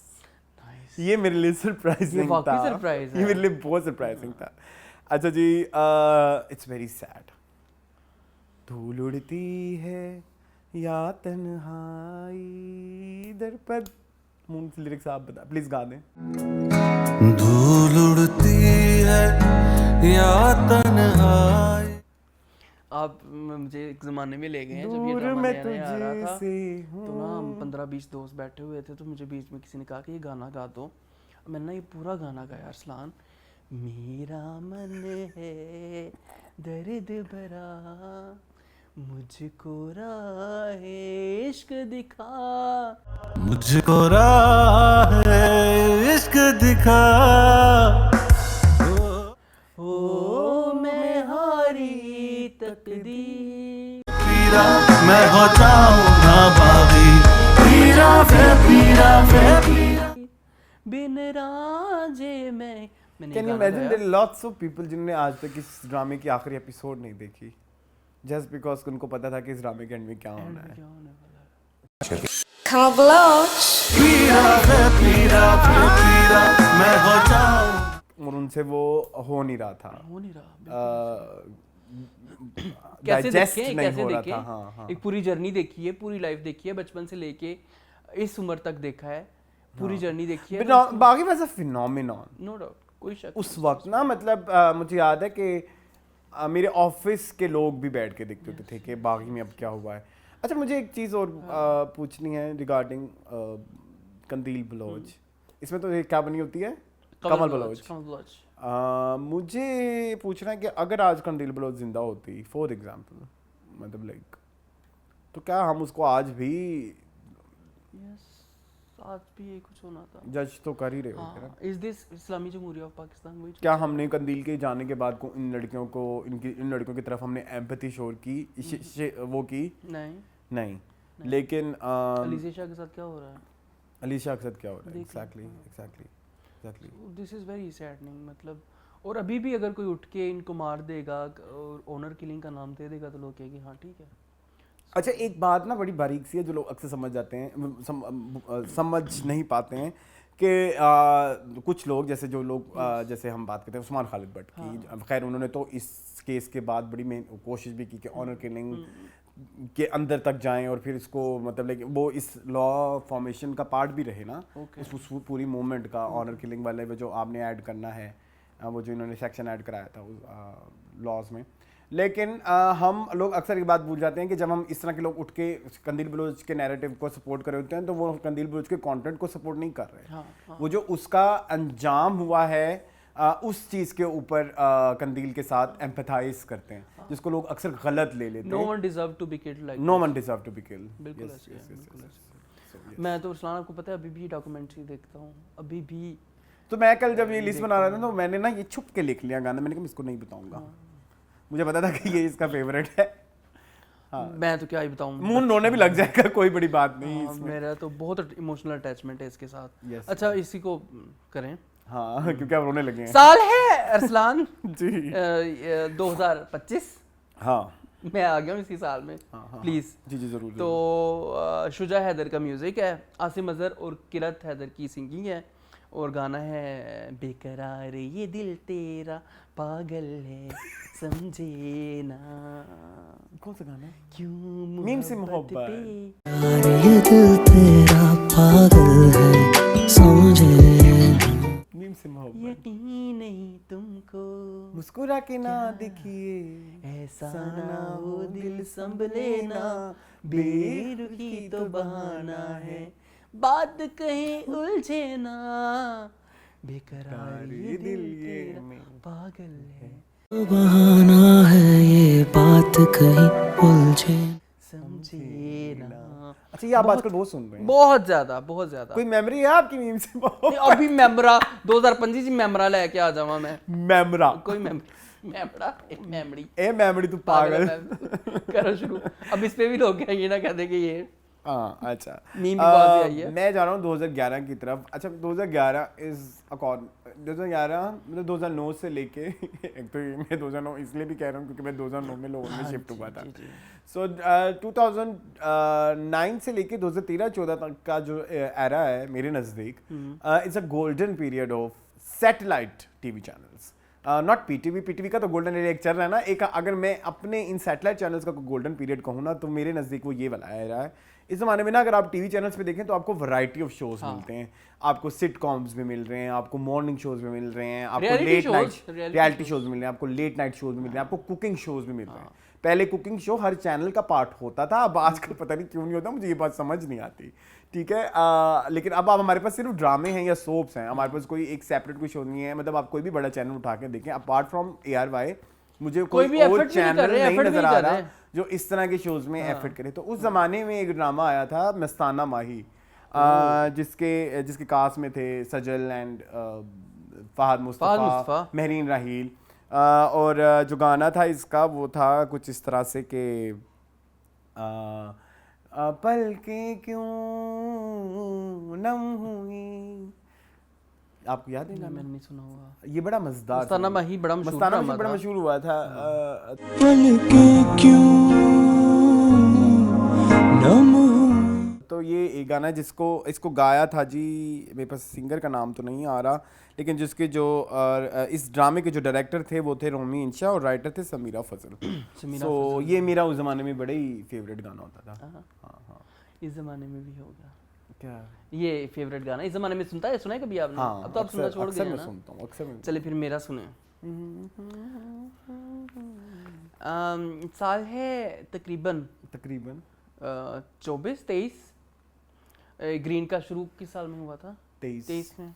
नाइस। ये मेरे लिए सरप्राइजिंग ये वाकई था, surprise ये है। मेरे लिए बहुत सरप्राइजिंग था। अच्छा जी, इट्स वेरी सैड। धूल उड़ती है या तन्हाई दर पर, मून से लिरिक्स आप बता प्लीज गा दें। धूल उड़ती है या तन्हाई। आप मुझे एक ज़माने में ले गए हैं जब ये दूर ड्रामा मैं नया नया आ रहा था, तुझसे तो ना हम 15-20 दोस्त बैठे हुए थे, तो मुझे बीच में किसी ने कहा कि ये गाना गा दो। मैंने ना ये पूरा गाना गाया अरसलान। मेरा मन है दर्द भरा, मुझको राह इश्क दिखा, मुझको राह इश्क दिखा। ओ मैं हारी तकदीर, पीरा मैं हो जाऊं ना बागी, पीरा पीरा। बिन राजे मैंने कैन यू गाना इमेजिन गाया। देयर लॉट्स ऑफ पीपल जिन्होंने आज तक इस ड्रामे की आखिरी एपिसोड नहीं देखी, जस्ट बिकॉज उनको पता था कि इस ड्रामे के एंड में क्या होना है। क्या होने वाला है? Kabloch. पीरा मैं हो जाऊं। और उनसे वो हो नहीं रहा था, हो नहीं रहा। कैसे डाइजेस्ट देखें, नहीं कैसे हो रहा देखें? था। हाँ, एक पूरी जर्नी देखी है, पूरी लाइफ देखी है, बचपन से लेके इस उम्र तक देखा है, पूरी जर्नी देखी है। बाकी वैसा फिनोमिनॉन, नो डाउट, कोई शक उस वक्त ना, मतलब मुझे याद है कि मेरे ऑफिस के लोग भी बैठ के देखते होते थे कि बागी में अब क्या हुआ है। अच्छा, मुझे एक चीज़ और पूछनी है रिगार्डिंग कंदील बलोच। इसमें तो ये क्या बनी होती है? कमल बलोच। मुझे पूछना है कि अगर आज कंदील बलोच जिंदा होती फॉर एग्जांपल, मतलब लाइक, तो क्या हम उसको आज भी यस, आज भी ये कुछ होना था। जज तो कर ही रहे होते ना? Is this Islami Jamhuriya of Pakistan? वही क्या हमने कंदील के जाने के बाद को इन लड़कियों को, इन लड़कियों की तरफ हमने एम्पैथी शोर की, वो की? नहीं। लेकिन अलीशा के साथ क्या हो रहा है? अलीशा के साथ क्या हो रहा है? Exactly. This is very saddening, मतलब, और अभी भी अगर कोई उठ के इनको मार देगा और ऑनर किलिंग का नाम दे देगा तो लोग कहेंगे हाँ ठीक है। अच्छा, एक बात ना बड़ी बारीक सी है जो लोग अक्सर समझ जाते हैं, समझ नहीं पाते हैं कि कुछ लोग, जैसे जो लोग जैसे हम बात करते हैं उस्मान खालिद भट्ट की, खैर उन्होंने तो इस केस के बाद बड़ी कोशिश भी की कि ऑनर किलिंग के अंदर तक जाएं और फिर इसको, मतलब लाइक वो इस लॉ फॉर्मेशन का पार्ट भी रहे ना, उस पूरी मूवमेंट का, ऑनर किलिंग वाले वो जो आपने ऐड करना है, वो जो इन्होंने सेक्शन ऐड कराया था लॉज में। लेकिन हम लोग अक्सर ये बात भूल जाते हैं कि जब हम इस तरह के लोग उठ के कंदील बलोच के नैरेटिव को सपोर्ट कर रहे होते हैं तो वो कंदील बलोच के कंटेंट को सपोर्ट नहीं कर रहे। वो जो उसका अंजाम हुआ है उस चीज़ के ऊपर कंदील के साथ एम्पैथाइज करते हैं, जिसको लोग अक्सर गलत ले लेते हैं। No one deserve to be killed like, no one deserve to be killed. बिल्कुल ऐसे है, बिल्कुल ऐसे। मैं तो इस्लाम, आपको पता है, अभी भी डॉक्यूमेंट्री देखता हूँ, अभी भी। तो मैं कल जब ये लिस्ट बना रहा था तो मैंने ना ये छुप के लिख लिया गाना, मैंने कहा इसको नहीं बताऊंगा, मुझे पता था कि ये इसका फेवरेट है। हाँ, मैं तो क्या ही बताऊँ, मुंह रोने भी लग जाएगा, कोई बड़ी बात नहीं इसमें। मेरा तो बहुत इमोशनल अटैचमेंट है इसके साथ। Yes, अच्छा, इसी को करें। हाँ, क्योंकि आप रोने लगे हैं। साल है अरसलान जी 2025। हाँ, मैं आ गया हूँ इसी साल में, प्लीज। जी जरूर। तो शुजा हैदर का म्यूजिक है, आसिम अजहर और किरत हैदर की सिंगिंग है, और गाना है बेकरार ये दिल तेरा पागल है समझे ना। कौन सा गाना है? क्यों मीम से मोहब्बत मोहब्बत। पे यार ये दिल तेरा पागल है समझे ना। मीम से मोहब्बत। यकीन नहीं तुमको मुस्कुरा के ना देखिए, ऐसा ना हो दिल संभले ना, बेरुखी तो बहाना है, बात कहीं उलझे ना, बेकरार ये दिल तेरा पागल है बहाना है ये बात कहीं उलझे। समझे ना। अच्छा ये आप आजकल बहुत सुन रहे हैं? बहुत ज्यादा बहुत ज्यादा। कोई मेमोरी है आपकी मीम से मोहब्बत? अभी मेमरा 2025 मेमरा लेके आ जावा मैं। मेमरा कोई मेमरा एक मेमोरी ए मेमोरी तू पागल। करो शुरू। अब इस पे भी लोग कहेंगे ना, कहते कि ये हाँ अच्छा। मीम भी बहुत ही आई है। मैं जा रहा हूँ 2011 की तरफ। अच्छा 2011 इज अकॉर्ड 2011 मतलब 2009 से लेके एक तो मैं 2009 इसलिए भी कह रहा हूँ क्योंकि मैं 2009 में लोगों में शिफ्ट हुआ था। सो 2009 से लेके 2013-14 तक का जो एरा है मेरे नज़दीक, it's a golden period of satellite TV channels. Not PTV का तो गोल्डन एरिया एक चल रहा है ना, एक अगर मैं अपने इन सैटेलाइट चैनल्स का गोल्डन पीरियड कहूँ ना तो मेरे नज़दीक वो ये वाला एरा है। इस ज़माने में ना अगर आप टीवी चैनल्स पे देखें तो आपको वैरायटी ऑफ शोज मिलते हैं, आपको सिटकॉम्स भी मिल रहे हैं, आपको मॉर्निंग शोज भी मिल रहे हैं, आपको लेट नाइट रियलिटी शोज मिल रहे हैं, आपको लेट नाइट शोज भी मिल रहे हैं, आपको कुकिंग शोज भी मिल रहे हैं। पहले कुकिंग शो हर चैनल का पार्ट होता था, अब आजकल पता नहीं क्यों नहीं होता, मुझे ये बात समझ नहीं आती। ठीक है, लेकिन अब हमारे पास सिर्फ ड्रामे हैं या सोप्स हैं, हमारे पास कोई एक सेपरेट कोई शो नहीं है। मतलब आप कोई भी बड़ा चैनल उठा के देखें अपार्ट फ्रॉम ARY, मुझे कोई और चैनल नहीं नजर आ रहा जो इस तरह के शोज में एफर्ट करे। तो उस जमाने में एक ड्रामा आया था मस्ताना माही, जिसके कास्ट में थे सजल एंड फहद मुस्तफा, महरीन राहील, और जो गाना था इसका वो था कुछ इस तरह से कि पलकें क्यों नम हुई। आपको याद है? मैंने नहीं सुना होगा। ये बड़ा मजेदार मस्ताना माही बड़ा मशहूर हुआ था। पलकें क्यों नम हुई। तो ये एक गाना है इसको गाया था जी, मेरे पास सिंगर का नाम तो नहीं आ रहा, लेकिन जिसके जो इस ड्रामे के जो डायरेक्टर थे वो थे रोमी इंशा और राइटर थे समीरा फजल। सो ये मेरा उस जमाने में बड़ा ही फेवरेट गाना होता था। हाँ इस जमाने में भी होगा क्या ये फेवरेट गाना? इस जमाने में सुना है कभी आपने? हाँ, अब तो आप सुनना छोड़ गए मैं ना। सुनता हूँ अक्सर। चलिए फिर मेरा सुने। साल है तकरीबन 24-23। ग्रीन का शुरू किस साल में हुआ था? 23 में।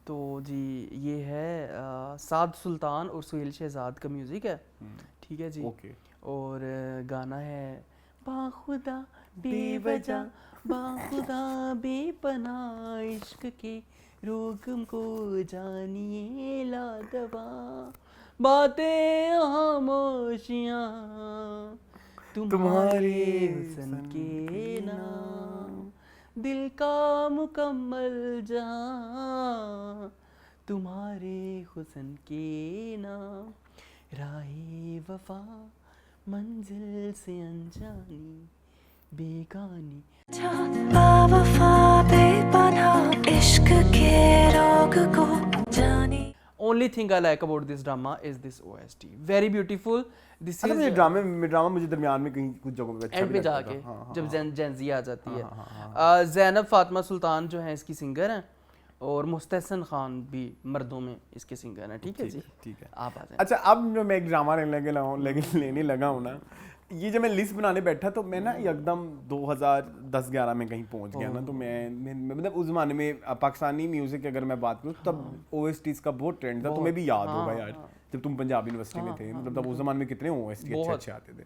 तो जी ये है साद सुल्तान और सुहेल शहजाद का म्यूजिक है। ठीक है जी। ओके। और गाना है बाखुदा बेवजह बाखुदा बेपनाह इश्क के रोग को जानिए लादवा बातें खामोशियाँ तुम्हारे हुस्न के नाम दिल का मुकम्मल जहां तुम्हारे हुस्न के नाम राहे वफा मंजिल से अनजानी बेगानी बावफा बेपनाह इश्क के रोग को जाने। Only thing I like about this drama is this OST. Very beautiful. This is मुझे ड्रामा मुझे दरमियान में कहीं कुछ जगहों पे अच्छा एंड पे जाके जब जेंजी आ जाती है। ज़ैनब फातिमा सुल्तान जो है इसकी सिंगर हैं और मुस्तहसन खान भी मर्दों में इसके सिंगर हैं। ठीक है जी, ठीक है। आप आ जाएं। अच्छा अब जो मैं एक ड्रामा लेने लगा हूँ ना, ये जब मैं लिस्ट बनाने बैठा तो मैं ना एकदम 2010-11 में कहीं पहुंच गया ना। तो मैं मतलब उस जमाने में पाकिस्तानी म्यूजिक की अगर मैं बात करूँ तब OSTs का बहुत ट्रेंड था। तुम्हें भी याद होगा यार जब तुम पंजाब यूनिवर्सिटी में थे, मतलब तब उस जमाने में कितने OST अच्छे आते थे।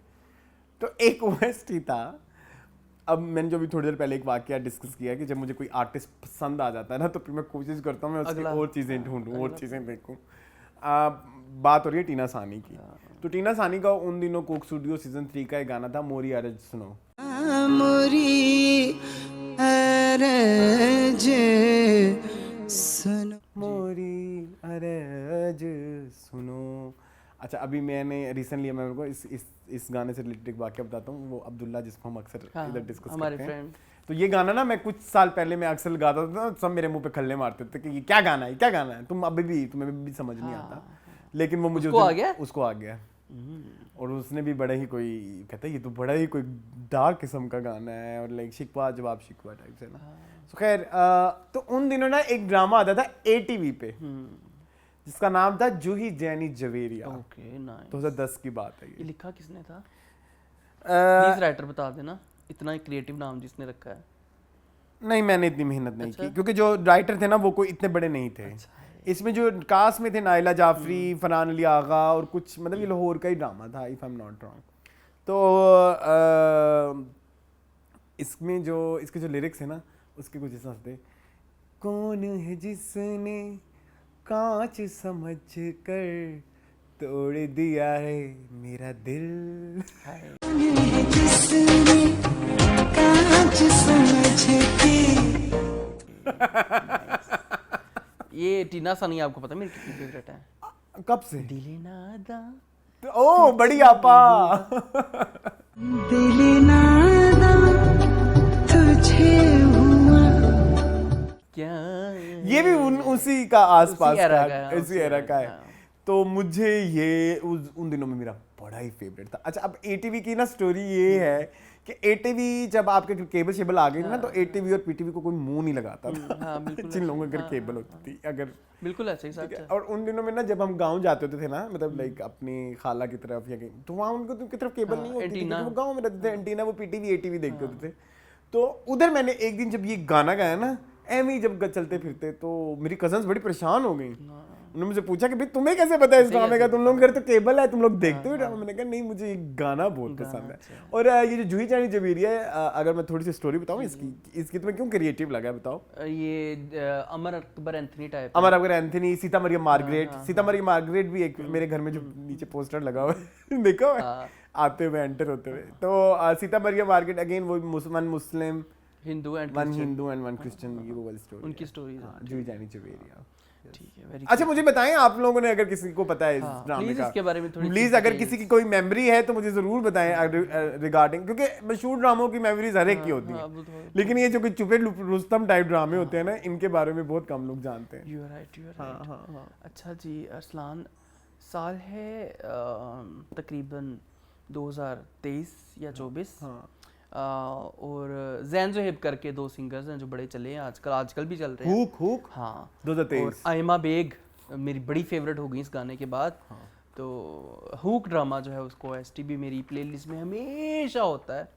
तो एक OST था, अब मैंने जो भी थोड़ी देर पहले एक वाकया डिस्कस किया कि जब मुझे कोई आर्टिस्ट पसंद आ जाता है ना तो फिर मैं कोशिश करता हूँ मैं उसकी और चीज़ें ढूंढूँ और चीज़ें देखूँ। बात हो रही है टीना सानी की। तो टीना सानी का उन दिनों कोक स्टूडियो सीजन 3 का एक गाना था मोरी अरज सुनो। मोरी अरज सुनो, मोरी अरज सुनो। अच्छा अभी मैंने रिसेंटली मैं को इस गाने से रिलेटेड एक वाकया बताता हूँ। वो अब्दुल्ला जिसको हम अक्सर इधर डिस्कस हमारे करते हैं, फ्रेंड। तो ये गाना ना मैं कुछ साल पहले मैं अक्सर गाता था, सब मेरे मुंह पे खल्ले मारते थे कि ये क्या गाना है, क्या गाना है, तुम्हें अभी भी समझ नहीं आता। लेकिन वो मुझे उसको आ गया और उसने भी बड़ा ही कोई कहता है ये तो बड़ा ही कोई डार्क किस्म का गाना है और लाइक शिकवा जवाब शिकवा टाइप से ना। तो खैर तो उन दिनों ना एक ड्रामा आता था ATV पे जिसका नाम था जूही जैनी जवेरिया। Okay nice. 2010 की बात है ये ये। लिखा किसने था? प्लीज राइटर बता देना, इतना क्रिएटिव नाम जिसने रखा है। नहीं मैंने इतनी मेहनत नहीं की क्योंकि जो राइटर थे ना वो कोई इतने बड़े नहीं थे। इसमें जो कास्ट में थे नाइला जाफरी, फरहान अली आगा और कुछ मतलब ये लाहौर का ही ड्रामा था if I am not wrong. तो इसमें जो इसके जो लिरिक्स है ना उसके कुछ ऐसा थे, कौन है जिसने कांच समझ कर तोड़ दिया है मेरा दिल। जिसने कांच समझ के। ये टीना सनी आपको पता है मेरी कितनी फेवरेट है? कब से? दिले नादा ओ बड़ी आपा। दिल नादा तुझे हुआ। क्या ये भी उसी का आसपास उसी era का का है, इसी उसी एरा era का है। का। तो मुझे ये उन दिनों में मेरा बड़ा ही फेवरेट था। अच्छा अब ATV की ना स्टोरी ये है कि ATV जब आपके केबल शेबल आ गई ना तो ATV और PTV को कोई मुंह नहीं लगाता था। हाँ, बिल्कुल जिन लोगों के हाँ, केबल होती थी अगर बिल्कुल ऐसा ही सच है। और उन दिनों में ना जब हम गांव जाते होते थे ना मतलब लाइक अपनी खाला की तरफ या कहीं तो वहाँ उनको की तरफ केबल नहीं होती थी क्योंकि वो गांव में रहते थे। एंटीना वो PTV ATV देखते होते थे। तो उधर मैंने एक दिन जब ये गाना गाया ना एम ही जब चलते फिरते तो मेरी कजन्स बड़ी परेशान हो गई। उन्होंने मुझे पूछा कि भाई तुम्हें कैसे पता है इस ड्रामे का, तुम लोग घर तो केबल है, तुम लोग देखते हो ड्रामा? मैंने कहा नहीं मुझे ये गाना बहुत पसंद है। और ये जो जूही जानी जवेरिया है अगर मैं थोड़ी सी स्टोरी बताऊं इसकी तुम्हें क्यों क्रिएटिव लगा है बताओ? ये अमर अकबर एंथनी टाइप। अमर अकबर एंथनी, सीता मरियम मार्गरेट। सीता मरियम मार्गरेट भी एक मेरे घर में जो नीचे पोस्टर लगा हुआ है देखो आते हुए एंटर होते हुए। तो सीता मरियम मार्गरेट अगेन वो one Muslim Hindu and one Christian ये वो वाली स्टोरी उनकी स्टोरी है। जूही जानी जवेरिया। ठीक है वेरी। अच्छा मुझे बताएं आप लोगों ने अगर किसी को पता है इस ड्रामे प्लीज का इसके बारे में थोड़ी प्लीज अगर किसी की कोई मेमोरी है तो मुझे जरूर बताएं रिगार्डिंग, क्योंकि मशहूर ड्रामों की मेमोरीज हर एक की होती हैं लेकिन ये जो कोई चुपे रुस्तम टाइप ड्रामे होते हैं ना इनके बारे में बहुत कम लोग जानते हैं। You are right. अच्छा जी अरसलान, साल है तकरीबन 2023 या 24 और जैन जोहेब करके दो सिंगर्स हैं जो बड़े चले हैं आजकल भी चल रहे हैं। हुक हाँ 2023 और आयमा बेग मेरी बड़ी फेवरेट हो गई इस गाने के बाद। तो हुक ड्रामा जो है उसको STB मेरी प्लेलिस्ट में हमेशा होता है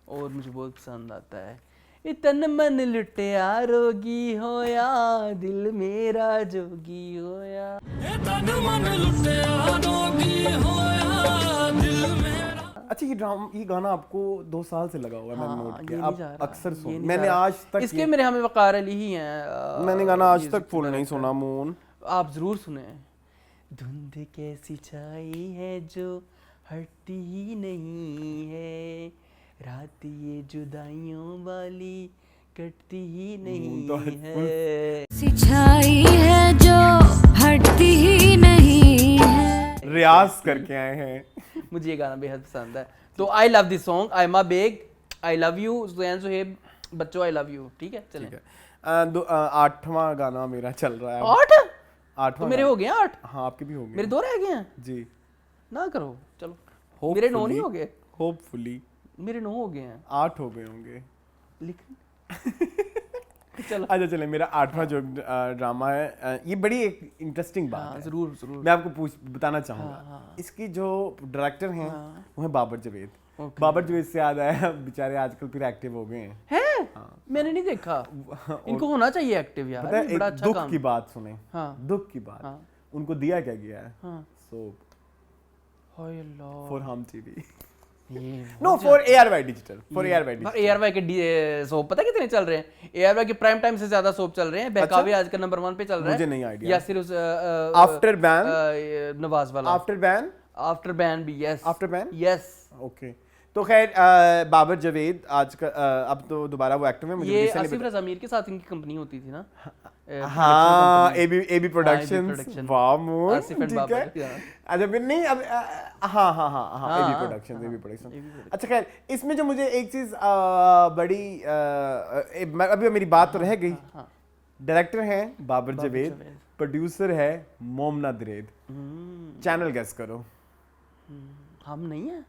और मुझे बहुत पसंद आता है। इतन मन लुटिया रोगी होया दिल मेरा जोगी होया। तन मन लुटिया रोगी होया दिल मेरा। अच्छा ये गाना आपको 2 साल से लगा हुआ है। मैंने नोट किया आप अक्सर सुन मैंने आज तक इसके मेरे हमें वकार अली ही हैं। मैंने गाना आज तक फुल नहीं सुना मून। आप जरूर सुने। धुंध कैसी छाई है जो हटती ही नहीं है, रात ये जुदाइयों वाली कटती ही नहीं है। सिंचाई है जो हटती ही नहीं है। रियाज करके आए हैं। मुझे ये गाना बेहद पसंद है। तो I love this song. Ayma Baig I love you, Zain Zohaib बच्चों आई लव यू। ठीक है चलें। 8वां गाना मेरा चल रहा है। 8 तो मेरे हो गए 8। हाँ आपके भी हो गए। मेरे 2 रह गए हैं जी ना करो चलो। मेरे 9 नहीं हो गए? होपफुली मेरे 9 हो गए हैं। 8 हो गए होंगे लेकिन चलो अच्छा चले मेरा 8वां जो ड्रामा है ये बड़ी एक इंटरेस्टिंग बात है। जरूर जरूर मैं आपको बताना चाहूँगा। इसकी जो डायरेक्टर हैं वो है बाबर जावेद। बाबर जावेद से याद आया बेचारे आजकल फिर एक्टिव हो गए हैं। मैंने नहीं देखा। इनको होना चाहिए एक्टिव यार। पता है बड़ा एक अच्छा दुख काम। की बात सुने। दुख की बात उनको दिया क्या गया है? सोप हाय अल्लाह फॉर हम टीवी। ये no for ARY Digital for ARY Digital. ARY के सोप पता कितने चल रहे हैं? ARY के प्राइम टाइम से ज्यादा सोप चल रहे हैं। बहकावे आजकल नंबर 1 पे चल रहा है। मुझे नहीं आइडिया। या सिर्फ आफ्टर बैन नवाज वाला आफ्टर बैन भी yes after ban yes okay. तो खैर बाबर जावेद आज का अब तो दोबारा वो एक्टिव है। मुझे ये recently आसिफ रजा मीर के साथ इनकी कंपनी होती थी ना? हाँ एबी प्रोडक्शंस Production. वाह मून आसिफ एंड ठीक बाबर, है yeah. अच्छा फिर नहीं अब हाँ एबी प्रोडक्शंस अच्छा खैर इसमें जो मुझे एक चीज बड़ी अभी मेरी बात तो रह गई डायरेक्टर हैं बाबर जावेद प्रोड्यूसर है मोमना द्रेद चैनल गेस करो हम नहीं है,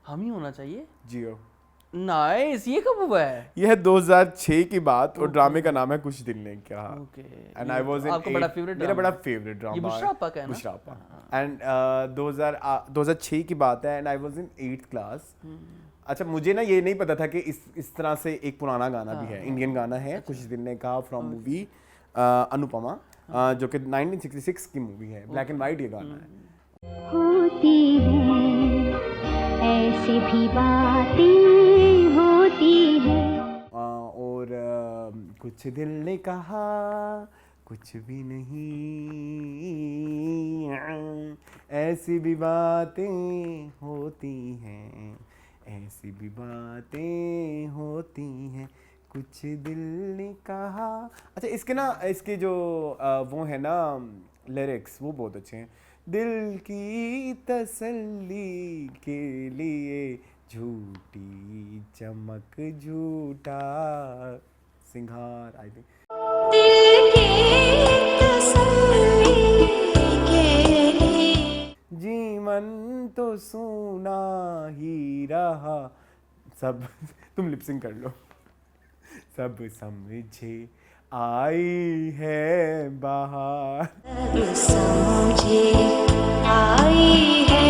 हम ही होना चाहिए। जियो नाइस, ये कब हुआ है? यह है 2006 की बात और ड्रामे का नाम है कुछ दिल ने कहा okay, and I was in आपका बड़ा फेवरेट मेरा बड़ा फेवरेट ड्रामा ये बुशरा आपा का है ना? बुशरा आपा एंड 2006 की बात है and I was in 8th class. अच्छा मुझे ना ये नहीं पता था कि इस तरह से एक पुराना गाना भी है, इंडियन गाना है कुछ दिल ने कहा फ्रॉम मूवी अनुपमा जो कि 1966 की मूवी है, ब्लैक एंड वाइट ये गाना है। होती हैं ऐसी भी बातें होती हैं। और कुछ दिल ने कहा कुछ भी नहीं, ऐसी भी बातें होती हैं, ऐसी भी बातें होती हैं, कुछ दिल ने कहा। अच्छा इसके ना इसके जो वो है ना लिरिक्स वो बहुत अच्छे हैं। दिल की तसल्ली के लिए झूठी चमक झूठा सिंगार आई थिंक जीवन तो सुना ही रहा सब तुम लिपसिंग कर लो। सब समझे आई है बाहर, समझे आई है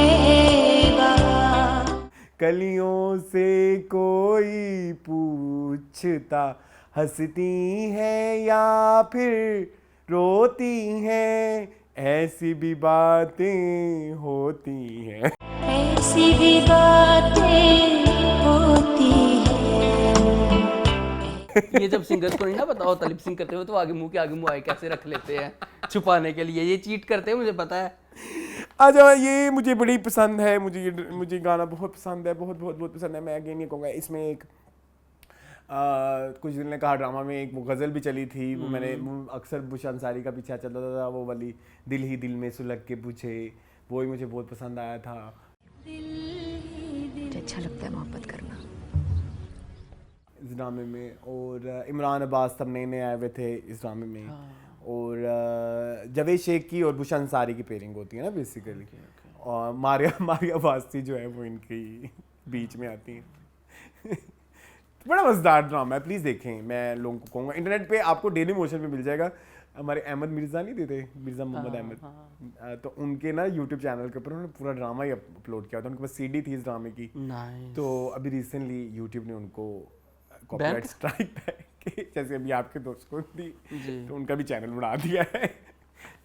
बाहर, कलियों से कोई पूछता हंसती है या फिर रोती हैं, ऐसी भी बातें होती हैं। ऐसी भी बातें होती ये जब सिंगर्स को नहीं ना पता होता लिप सिंग करते हो तो आगे मुंह के आगे मुंह आए कैसे रख लेते हैं छुपाने के लिए, ये चीट करते हैं मुझे पता है। अच्छा ये मुझे बड़ी पसंद है, मुझे गाना बहुत पसंद है, बहुत बहुत बहुत पसंद है। मैं अगेन ये कहूँगा इसमें एक कुछ दिन ने कहा ड्रामा में एक वो गज़ल भी चली थी, वो मैंने अक्सर बुश अंसारी का पीछा चलता था, वो वाली दिल ही दिल में सुलग के पूछे, वो ही मुझे बहुत पसंद आया था। मुझे अच्छा लगता है मोहब्बत करना इस ड्रामे में, और इमरान अब्बास सब नए नए आए हुए थे इस ड्रामे में। और जावेद शेख की और बुश अंसारी की पेयरिंग होती है ना बेसिकली, और मारिया वास्ती जो है वो इनकी बीच में आती हैं। बड़ा मज़ेदार ड्रामा है, प्लीज़ देखें। मैं लोगों को कहूँगा इंटरनेट पे आपको डेली मोशन पे मिल जाएगा। हमारे अहमद मिर्ज़ा नहीं देते, मिर्ज़ा मोहम्मद अहमद, तो उनके ना यूट्यूब चैनल के ऊपर उन्होंने पूरा ड्रामा ही अपलोड किया था। उनके पास CD थी इस ड्रामे की, तो अभी रिसेंटली यूट्यूब ने उनको कॉपीराइट स्ट्राइक पे जैसे अभी आपके दोस्त को दी, तो उनका भी चैनल बढ़ा दिया है।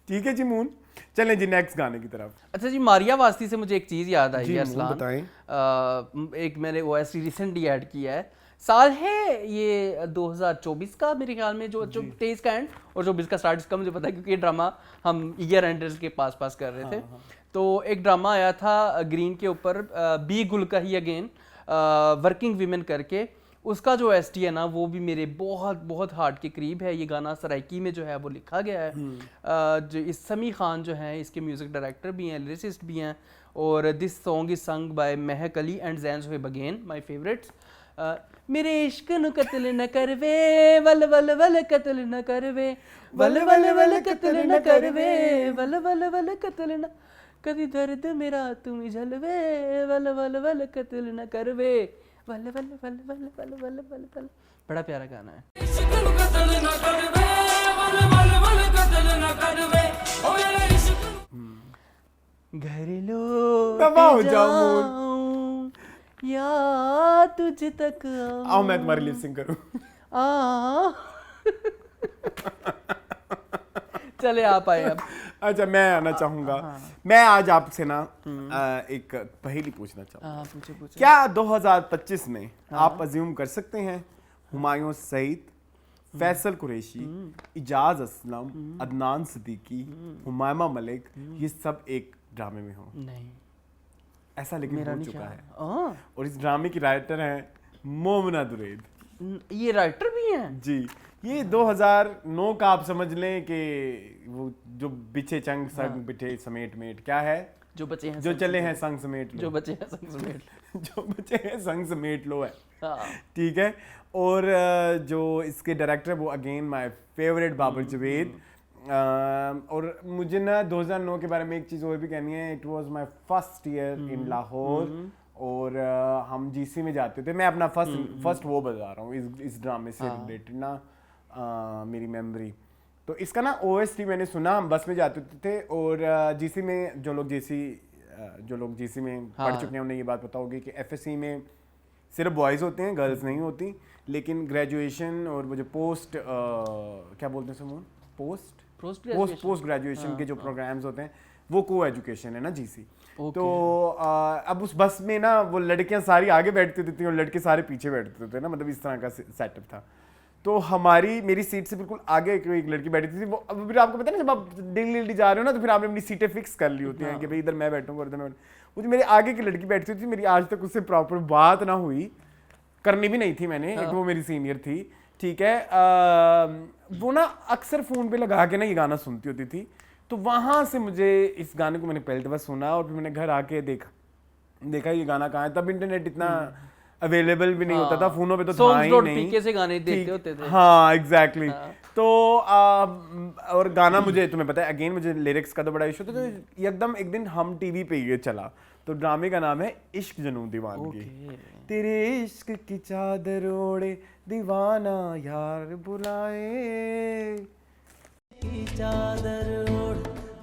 ठीक है जी मून, चलें जी नेक्स्ट गाने की तरफ। अच्छा जी, मारिया वास्ती से मुझे एक चीज़ याद आई है मून बताएं। एक मैंने OST रिसेंटली ऐड किया है, साल है ये 2024 का मेरे ख्याल में, जो 23 का एंड और 24 का स्टार्ट, इसका मुझे पता है क्योंकि ये ड्रामा हम ईयर एंडर्स के पास कर रहे थे। तो एक ड्रामा आया था ग्रीन के ऊपर, बी गुल का ही अगेन वर्किंग वीमेन करके, उसका जो OST है ना वो भी मेरे बहुत बहुत हार्ट के करीब है। ये गाना सराइकी में जो है वो लिखा गया है। जो इस समी खान जो हैं इसके म्यूज़िक डायरेक्टर भी हैं, लिरिसिस्ट भी हैं, और दिस सॉन्ग इज संग by Mehak Ali and Zain Sohaib again my favourites. मेरे इश्क नु कत्ल न करवे, वल वल वल कत्ल न करवे, वल वल वल कत्ल न करवे, वल वल वल कत्ल न, कभी दर्द मेरा तुम झलवे, वल वल वल कत्ल न करवे, वल वल वल वल वल वल वल वल। बड़ा प्यारा गाना है। घर लो जाऊं या तुझ तक आओ मैं तुम्हारी लिप सिंक करूं। चले आप आए अब। अच्छा मैं आना चाहूंगा। मैं आज आपसे ना एक पहेली पूछना चाहूंगा। पूछे। क्या 2025 में आप अज्यूम कर सकते हैं हुमायूं सईद, फैसल कुरैशी, इजाज असलम, अदनान सिद्दीकी, हुमायमा मलिक ये सब एक ड्रामे में हो? नहीं, ऐसा लेकिन हो चुका है। हाँ। और इस ड्रामे की राइटर हैं मोमना द्रेद। ये राइटर भी हैं? जी, ये 2009 का आप समझ लें कि वो जो बिछे चंग संग बिठे समेट मेट क्या है, जो बचे हैं जो चले हैं संग समेट लो, जो बचे हैं संग समेट जो बचे हैं संग समेट लो है। हाँ। ठीक है। और जो इसके डायरेक्टर है वो again my favourite Babar Javed. और मुझे ना 2009 के बारे में एक चीज़ और भी कहनी है। It was my first year in Lahore और हम जीसी में जाते थे। मैं अपना फर्स्ट वो बता रहा हूँ इस ड्रामे से रिलेटेड ना, मेरी मेमोरी। तो इसका ना ओएसटी मैंने सुना, हम बस में जाते थे और जीसी में जो लोग जीसी में पढ़ चुके हैं उन्हें ये बात पता होगी कि एफएससी में सिर्फ बॉयज़ होते हैं, गर्ल्स नहीं होती। लेकिन ग्रेजुएशन और वो जो पोस्ट क्या बोलते हैं समूह, पोस्ट ग्रेजुएशन के जो प्रोग्राम्स होते हैं वो को एजुकेशन है ना जीसी। तो अब उस बस में ना वो लड़कियां सारी आगे बैठती थी और लड़के सारे पीछे बैठते थे ना, मतलब इस तरह का सेटअप था। तो मेरी सीट से बिल्कुल आगे एक लड़की बैठी थी। वो अब फिर आपको पता है ना, जब आप डेली जा रहे हो ना तो फिर आपने अपनी सीटें फिक्स कर ली होती हैं कि भाई इधर मैं बैठूंगा और इधर मैं। वो जो मेरे आगे की लड़की बैठती थी, मेरी आज तक उससे प्रॉपर बात ना हुई, करनी भी नहीं थी मैंने। एक वो मेरी सीनियर थी, ठीक है। वो ना अक्सर फ़ोन पे लगा के ना ये गाना सुनती होती थी। तो वहाँ से मुझे इस गाने को मैंने पहले दफ़ा सुना और फिर मैंने घर आके देखा ये गाना कहाँ है। तब इंटरनेट इतना अवेलेबल भी नहीं होता था, फोनों पे तो था ही नहीं। पीके से गाने देखते होते थे। हाँ एग्जैक्टली। तो और गाना मुझे, तुम्हें पता है अगेन मुझे लिरिक्स का तो बड़ा इशू था। तो एकदम एक दिन हम टीवी पे ये चला। तो ड्रामे का नाम है इश्क जनू दीवानगी। तेरे इश्क की चादर ओढ़े दीवाना यार बुलाए, चादर ओढ़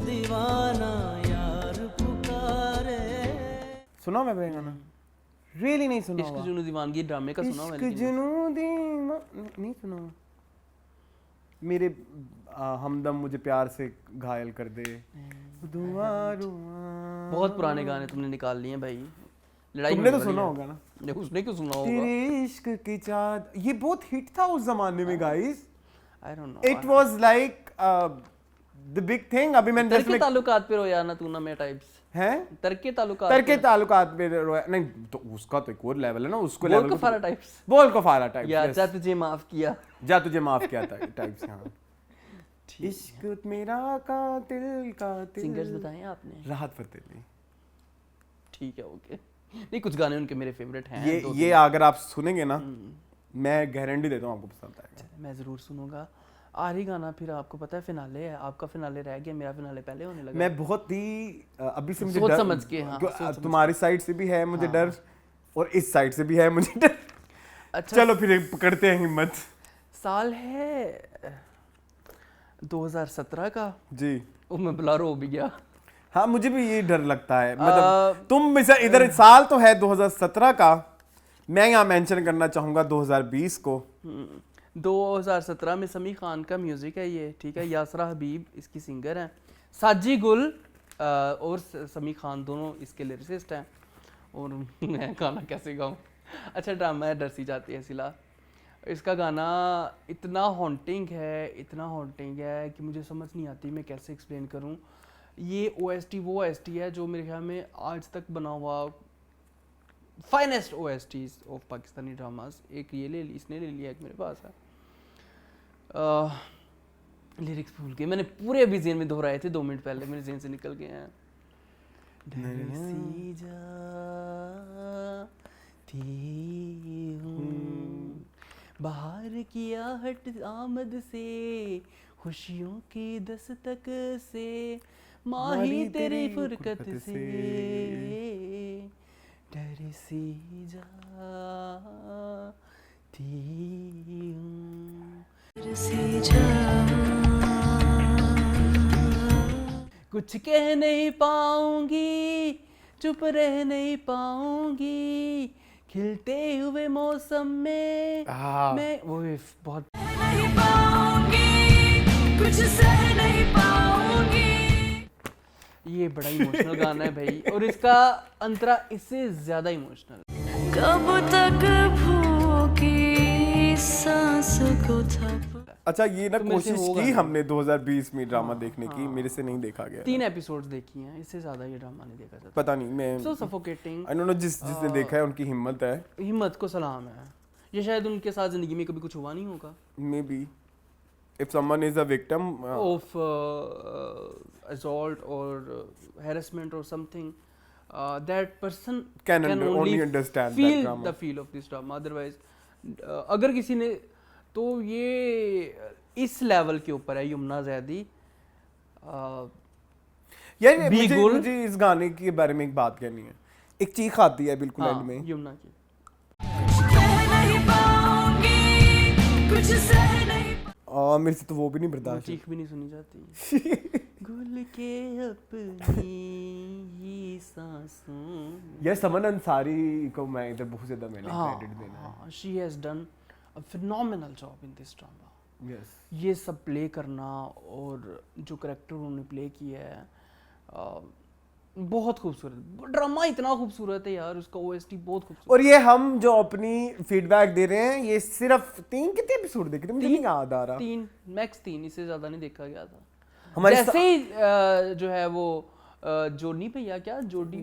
दीवाना यार पुकारे। सुना मैं गाना? रियली नहीं सुना। इश्क जुनू दीवानगी ड्रामे का सुना मैंने। इश्क जुनू नहीं सुना। मेरे हमदम मुझे प्यार से घायल कर दे, दुआ रुआ। बहुत पुराने गाने तुमने निकाल लिए भाई। लड़ाई तुमने तो सुना होगा ना। उसने क्यों सुना होगा? तेरे इश्क की चाद, ये बहुत हिट था उस जमाने में guys. I don't know. It was like the big thing. अभी मैंने तरके ताल्लुकात पे रोया ना तू ना मैं टाइप्स हैं। तरके ताल्लुकात पे रोया नहीं तो उसका तो एक और लेवल है ना। उसको बोल को फारा टाइप्स। बोल को फारा टाइप्स। या जा तुझे माफ किया, जा तुझे माफ किया था टाइप्स। हाँ इश्क मेरा कातिल कातिल। सिंगर्स बताएं आपने? राहत फतेह अली। ठीक है ओके। नहीं कुछ गाने उनके मेरे फेवरेट हैं। ये अगर आप सुनेंगे ना मैं गारंटी देता हूँ आपको पसंद आएगा। मैं जरूर सुनूंगा। आखिरी गाना फिर आपको पता है फिनाले है। आपका फिनाले रह गया, मेरा फिनाले पहले होने लगा। मैं बहुत ही अभी से मुझे सोच डर समझ के, हाँ, तुम्हारी साइड से भी है मुझे डर और इस साइड से भी है मुझे डर। अच्छा चलो फिर पकड़ते हैं हिम्मत। साल है 2017 का जी। वो मैं बुलारो हो भी गया। हाँ मुझे भी ये डर लगता है। मतलब तुम इधर साल तो है 2017 का, मैं यहाँ मेंशन करना चाहूंगा 2020 को। 2017 में समी खान का म्यूजिक है ये, ठीक है। यासरा हबीब इसकी सिंगर हैं, साजी गुल और समी खान दोनों इसके लिरिसिस्ट हैं। और मैं गाना कैसे गाऊं? अच्छा ड्रामा है डरसी जाती है सिला। इसका गाना इतना हॉन्टिंग है कि मुझे समझ नहीं आती मैं कैसे एक्सप्लेन करूं। ये OST वो OST है जो मेरे ख्याल में आज तक बना हुआ finest OSTs of Pakistani dramas. एक ये इसने ले लिया, एक मेरे पास है। लिरिक्स भूल गए मैंने, पूरे अभी ज़हन में दोहराए थे 2 मिनट पहले, मेरे ज़हन से निकल गए हैं। डरसी जाती हूँ बाहर की आहट आमद से, खुशियों की दस्तक से, माही तेरी फुरकत से, डरसी जाती हूँ। कुछ कह नहीं पाऊंगी, चुप रह नहीं पाऊंगी, खिलते हुए मौसम में मैं वो बहुत नहीं पाऊंगी, कुछ सह नहीं पाऊंगी। ये बड़ा इमोशनल गाना है भाई, और इसका अंतरा इससे ज्यादा इमोशनल। कब तक भूखी सांस को थप। अच्छा ये ना तो मेरे से कोशिश होगा की नहीं। हमने 2020 में ड्रामा देखने की, मेरे से नहीं देखा गया। 3 एपिसोड्स देखी हैं, इससे ज्यादा ये ड्रामा नहीं देखा जाता। पता नहीं मैं सो सफोकेटिंग। आई डोंट नो जिसने देखा है उनकी हिम्मत है। हिम्मत को सलाम है। ये शायद उनके साथ ज़िंदगी में कभी कुछ हुआ नहीं होगा may be if someone is a victim of assault or harassment or something, that person Can only understand that feel drama. the feel of this drama. Otherwise, अगर किसी ने तो ये इस लेवल के ऊपर है यमुना ज़ैदी. यार Be मुझे good. मुझे इस गाने के बारे में एक बात कहनी है. एक चीख आती है बिल्कुल एंड में. यमुना की. कह नहीं पाऊंगी कुछ सह नहीं मेरे से तो वो भी नहीं बर्दाश्त. चीख भी नहीं सुनी जाती. गुल के अपनी ही सांसों. यार समन अंसारी को मैं इधर बहुत ज्यादा मैंने क्रेडिट देना है. she has done a phenomenal job in this drama. Yes ये सब प्ले करना और जो करेक्टर उन्होंने प्ले किया है बहुत खूबसूरत. ड्रामा इतना खूबसूरत है यार, उसका ओएसटी बहुत खूबसूरत. और ये हम जो अपनी फीडबैक दे रहे हैं ये सिर्फ 3 कितने एपिसोड देखे थे मुझे नहीं याद आ रहा. 3 मैक्स 3, इससे ज्यादा नहीं देखा गया था. हमारे जैसे ही जो है वो जोनी भैया क्या जोडी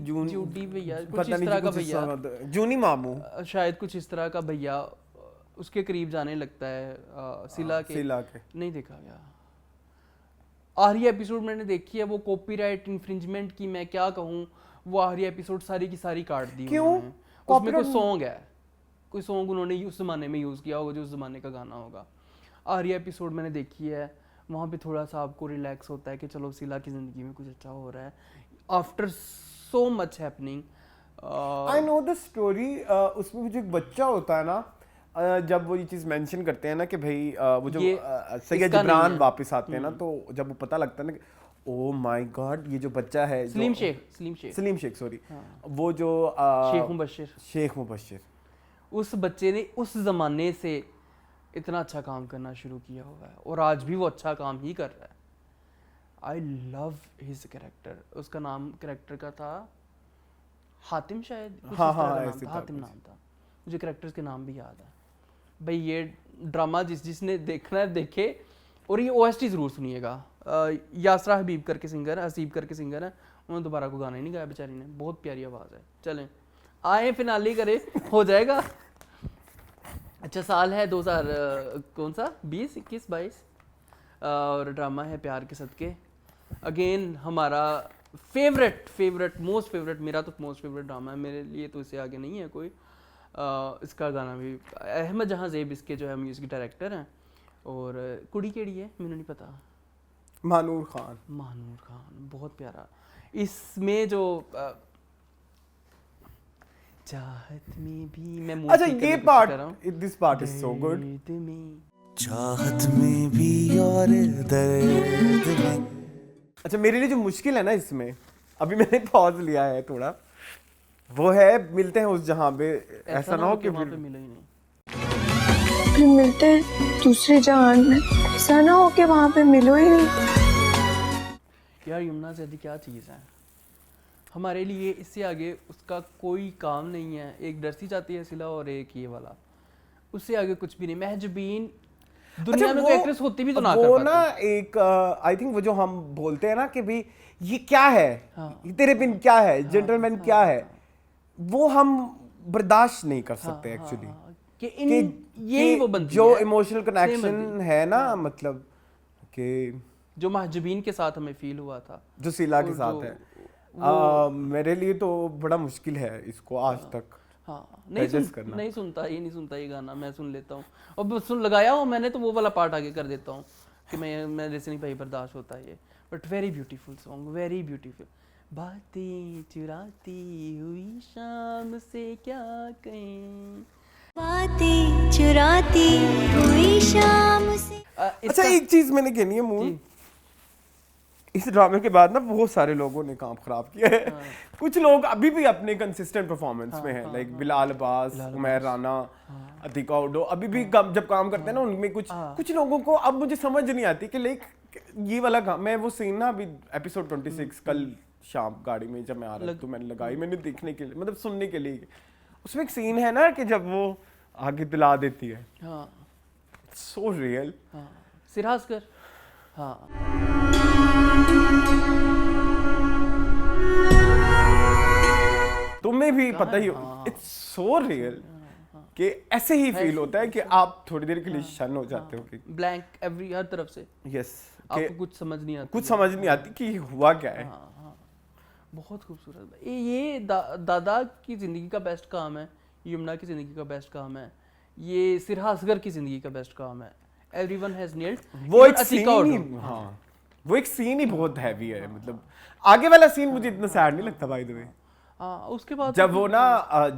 भैया कुछ पता इस नहीं तरह का कुछ इस भैया, तरह जूनी मामू शायद कुछ इस तरह का भैया उसके करीब जाने लगता है सिला के. नहीं देखा गया. आखिरी एपिसोड मैंने देखी है, वो कॉपीराइट इन्फ्रिंजमेंट की मैं क्या कहूँ, वो आखिरी एपिसोड सारी की सारी काट दी. क्यों? उसमें कोई सॉन्ग है, कोई सॉन्ग उन्होंने उस जमाने में यूज़ किया होगा जो उस जमाने का गाना होगा. आखिरी एपिसोड मैंने देखी है, वहाँ पे थोड़ा सा आपको रिलैक्स होता है कि चलो सिला की ज़िंदगी में कुछ अच्छा हो रहा है after so much happening. I know the story. उसमें जो एक बच्चा होता है ना, जब वो ये चीज़ मेंशन करते हैं ना कि भाई वो जो सैयद जिब्रान वापस आते हैं ना, तो जब वो पता लगता है ना कि ओह माय गॉड ये जो बच्चा है सलीम शेख सॉरी वो जो शेख मुबश्शिर उस बच्चे ने उस ज़माने से इतना अच्छा काम करना शुरू किया हुआ है और आज भी वो अच्छा काम ही कर रहा है. I love his character. उसका नाम कैरेक्टर का था हातिम शायद. हातिम नाम था. मुझे कैरेक्टर्स के नाम भी याद है. भाई ये ड्रामा जिसने देखना है देखे. और ये ओएसटी ज़रूर सुनिएगा. यासरा हसीब करके सिंगर है. उन्होंने दोबारा को गाना ही नहीं गाया बेचारी ने. बहुत प्यारी आवाज़ है. चलें आए फिनाली करे हो जाएगा. अच्छा साल है 2000 कौन सा 20 21 22 और ड्रामा है प्यार के सदके. अगेन हमारा फेवरेट मोस्ट फेवरेट, मेरा तो मोस्ट फेवरेट ड्रामा है. मेरे लिए तो इससे आगे नहीं है कोई. इसका गाना भी अहमद जहां ज़ेब इसके जो है म्यूजिक डायरेक्टर हैं. और कुड़ी केड़ी है मैंने नहीं पता. मानूर खान बहुत प्यारा. इसमें जो चाहत में भी मैं अच्छा ये part this part is so good. चाहत में भी और दर्द में. अच्छा मेरे लिए जो मुश्किल है ना इसमें, अभी मैंने पॉज लिया है थोड़ा, वो है मिलते हैं उस जहां पे ऐसा ना हो कि वहाँ पे मिले ही नहीं. फिर मिलते हैं दूसरे जहान में, ऐसा ना हो कि वहाँ पे मिलो ही नहीं. यार यमुना ज़ैदी क्या चीज़ है हमारे लिए, इससे आगे उसका कोई काम नहीं है. एक डरसी जाती है सिला और एक ये वाला, उससे आगे कुछ भी नहीं. महजबीन दुनिया में कोई एक्ट्रेस होती भी तो ना कर वो पाती. ना एक आई थिंक वो जो हम बोलते हैं ना कि भाई ये क्या है, ये तेरे बिन क्या है, जेंटलमैन क्या है, वो हम बर्दाश्त नहीं कर सकते एक्चुअली. कि यही वो बंदी जो है, इमोशनल कनेक्शन है ना, मतलब कि जो महजबीन के साथ हमें फील हुआ था, जो सिला के साथ है. मेरे लिए तो बड़ा मुश्किल है इसको आज तक. नहीं सुनता ये गाना. मैं सुन लेता हूँ और सुन लगाया हो मैंने तो वो वाला पार्ट आगे कर देता हूँ कि मेरे से नहीं भाई बर्दाश्त होता है ये. But very beautiful song, very beautiful. बातें चुराती हुई शाम से क्या कहें, बातें चुराती हुई शाम से. अच्छा एक चीज मैंने कहनी है मूल, इस ड्रामे के बाद ना बहुत सारे लोगों ने काम खराब किया है. कुछ लोग अभी भी अपने कंसिस्टेंट परफॉर्मेंस में हैं, लाइक बिलाल अब्बास, उमैर राना, अतीका उडो. अभी भी जब काम करते हैं ना उनमें कुछ लोगों को अब मुझे समझ नहीं आती कि लाइक ये वाला काम. मैं वो सीन ना अभी एपिसोड 26 कल शाम गाड़ी में जब मैं आ रहा तो मैंने लगाई, मैंने देखने के लिए मतलब सुनने के लिए. उसमें एक सीन है ना कि जब वो आगे दिला देती है, सो रियल. सिरहासकर. तुम्हें भी पता ही हो, इट्स सो रियल. कि ऐसे ही फील होता है कि आप थोड़ी देर के लिए शन हो जाते हो कि ब्लैंक एवरी हर तरफ से यस आपको कुछ समझ नहीं आता, कुछ समझ नहीं आती कि हुआ क्या है। बहुत खूबसूरत। ये दादा की जिंदगी का बेस्ट काम है, यमुना की जिंदगी का बेस्ट काम है, ये सिरहा असगर की जिंदगी का बेस्ट काम है। Everyone has nailed. वो एक सीन ही, हाँ वो एक सीन ही बहुत हैवी है, मतलब आगे वाला सीन मुझे इतना सैड नहीं लगता बाय द वे। उसके बाद जब वो ना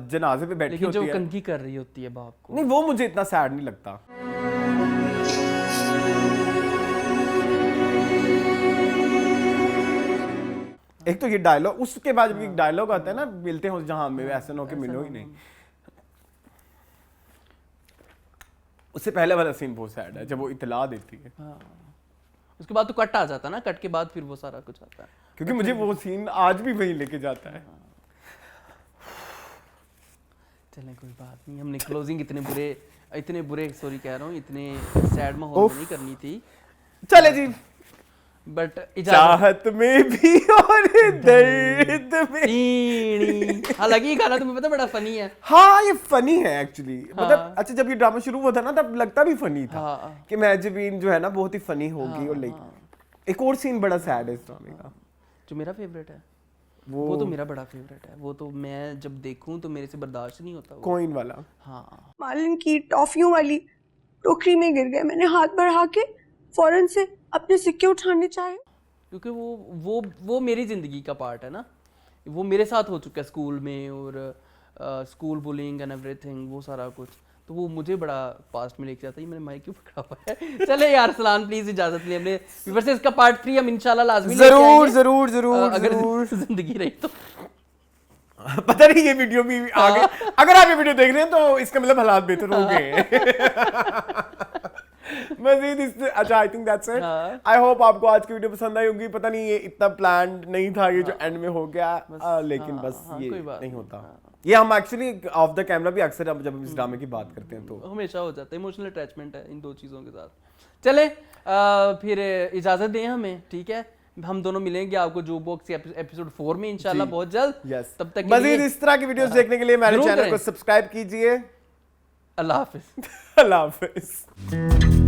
जनाजे पे बैठी लेकिन होती जो है, कंघी कर रही होती है बाप को, नहीं वो मुझे इतना सैड नहीं लगता। एक तो ये डायलॉग, उसके बाद जब एक डायलॉग आता है ना, मिलते हैं जहां में ऐसा ना हो कि मिलो ही नहीं, उससे पहले वाला सीन बहुत सैड है जब वो इतला देती है। उसके बाद तो कट आ जाता है ना, कट के बाद फिर वो सारा कुछ आता है, क्योंकि मुझे वो सीन आज भी वहीं लेके जाता है। चलें कोई बात नहीं, हमने क्लोजिंग इतने बुरे सॉरी कह रहा हूँ, इतने सैड माहौल में नहीं करनी थी। चले जी, बट चाहत में भी और दर्द में। हालांकि ये गाना तुम्हें पता बड़ा फनी है। हाँ ये फनी है एक्चुअली, मतलब अच्छा जब ये ड्रामा शुरू हुआ था ना तब लगता भी फनी था कि महजबीन जो है ना बहुत ही फनी होगी। और लाइक एक और सीन बड़ा सैड है इस ड्रामे का जो मेरा फेवरेट है, वो तो मेरा बड़ा फेवरेट है, वो तो मैं जब देखूं तो मेरे से बर्दाश्त नहीं होता। कॉइन वाला, हाँ मालिन की टॉफियों वाली टोकरी में गिर गए, मैंने हाथ बढ़ा के फौरन से अपने सिक्के उठाने चाहे, क्योंकि वो मेरी जिंदगी का पार्ट है ना, वो मेरे साथ हो चुका है स्कूल में, और स्कूल बुलिंग एंड एवरीथिंग, वो सारा कुछ, तो वो मुझे बड़ा पास्ट में लेके जाता है। मैंने माइक क्यों पकड़ा हुआ है? चले यार सलान प्लीज इजाजत ले, हमने व्यूअर्स से इसका पार्ट 3 हम इंशाल्लाह लाजमी लेके आएंगे। जरूर अगर जिंदगी रही तो। पता नहीं ये वीडियो भी आगे, अगर आप ये वीडियो देख रहे हैं तो इसका मतलब हालात बेहतर हो गए। मजीद इस, अच्छा I think that's it. I hope आपको आज की वीडियो पसंद आई होगी। पता नहीं ये इतना प्लान्ड नहीं था, ये जो एंड में हो गया, लेकिन बस ये नहीं होता। ये हम एक्चुअली ऑफ द कैमरा भी अक्सर जब हम इस ड्रामे की बात करते हैं तो हमेशा हो जाता है, इमोशनल अटैचमेंट है इन दो चीज़ों के साथ। चले फिर इजाज़त दें हमें, ठीक है? हम दोनों मिलेंगे आपको जो बॉक्स एपिसोड 4 में इंशाल्लाह बहुत जल्द। यस, तब तक मजीद इस तरह की वीडियोस देखने के लिए मेरे चैनल को सब्सक्राइब कीजिए। अल्लाह हाफिज। अल्लाह हाफिज।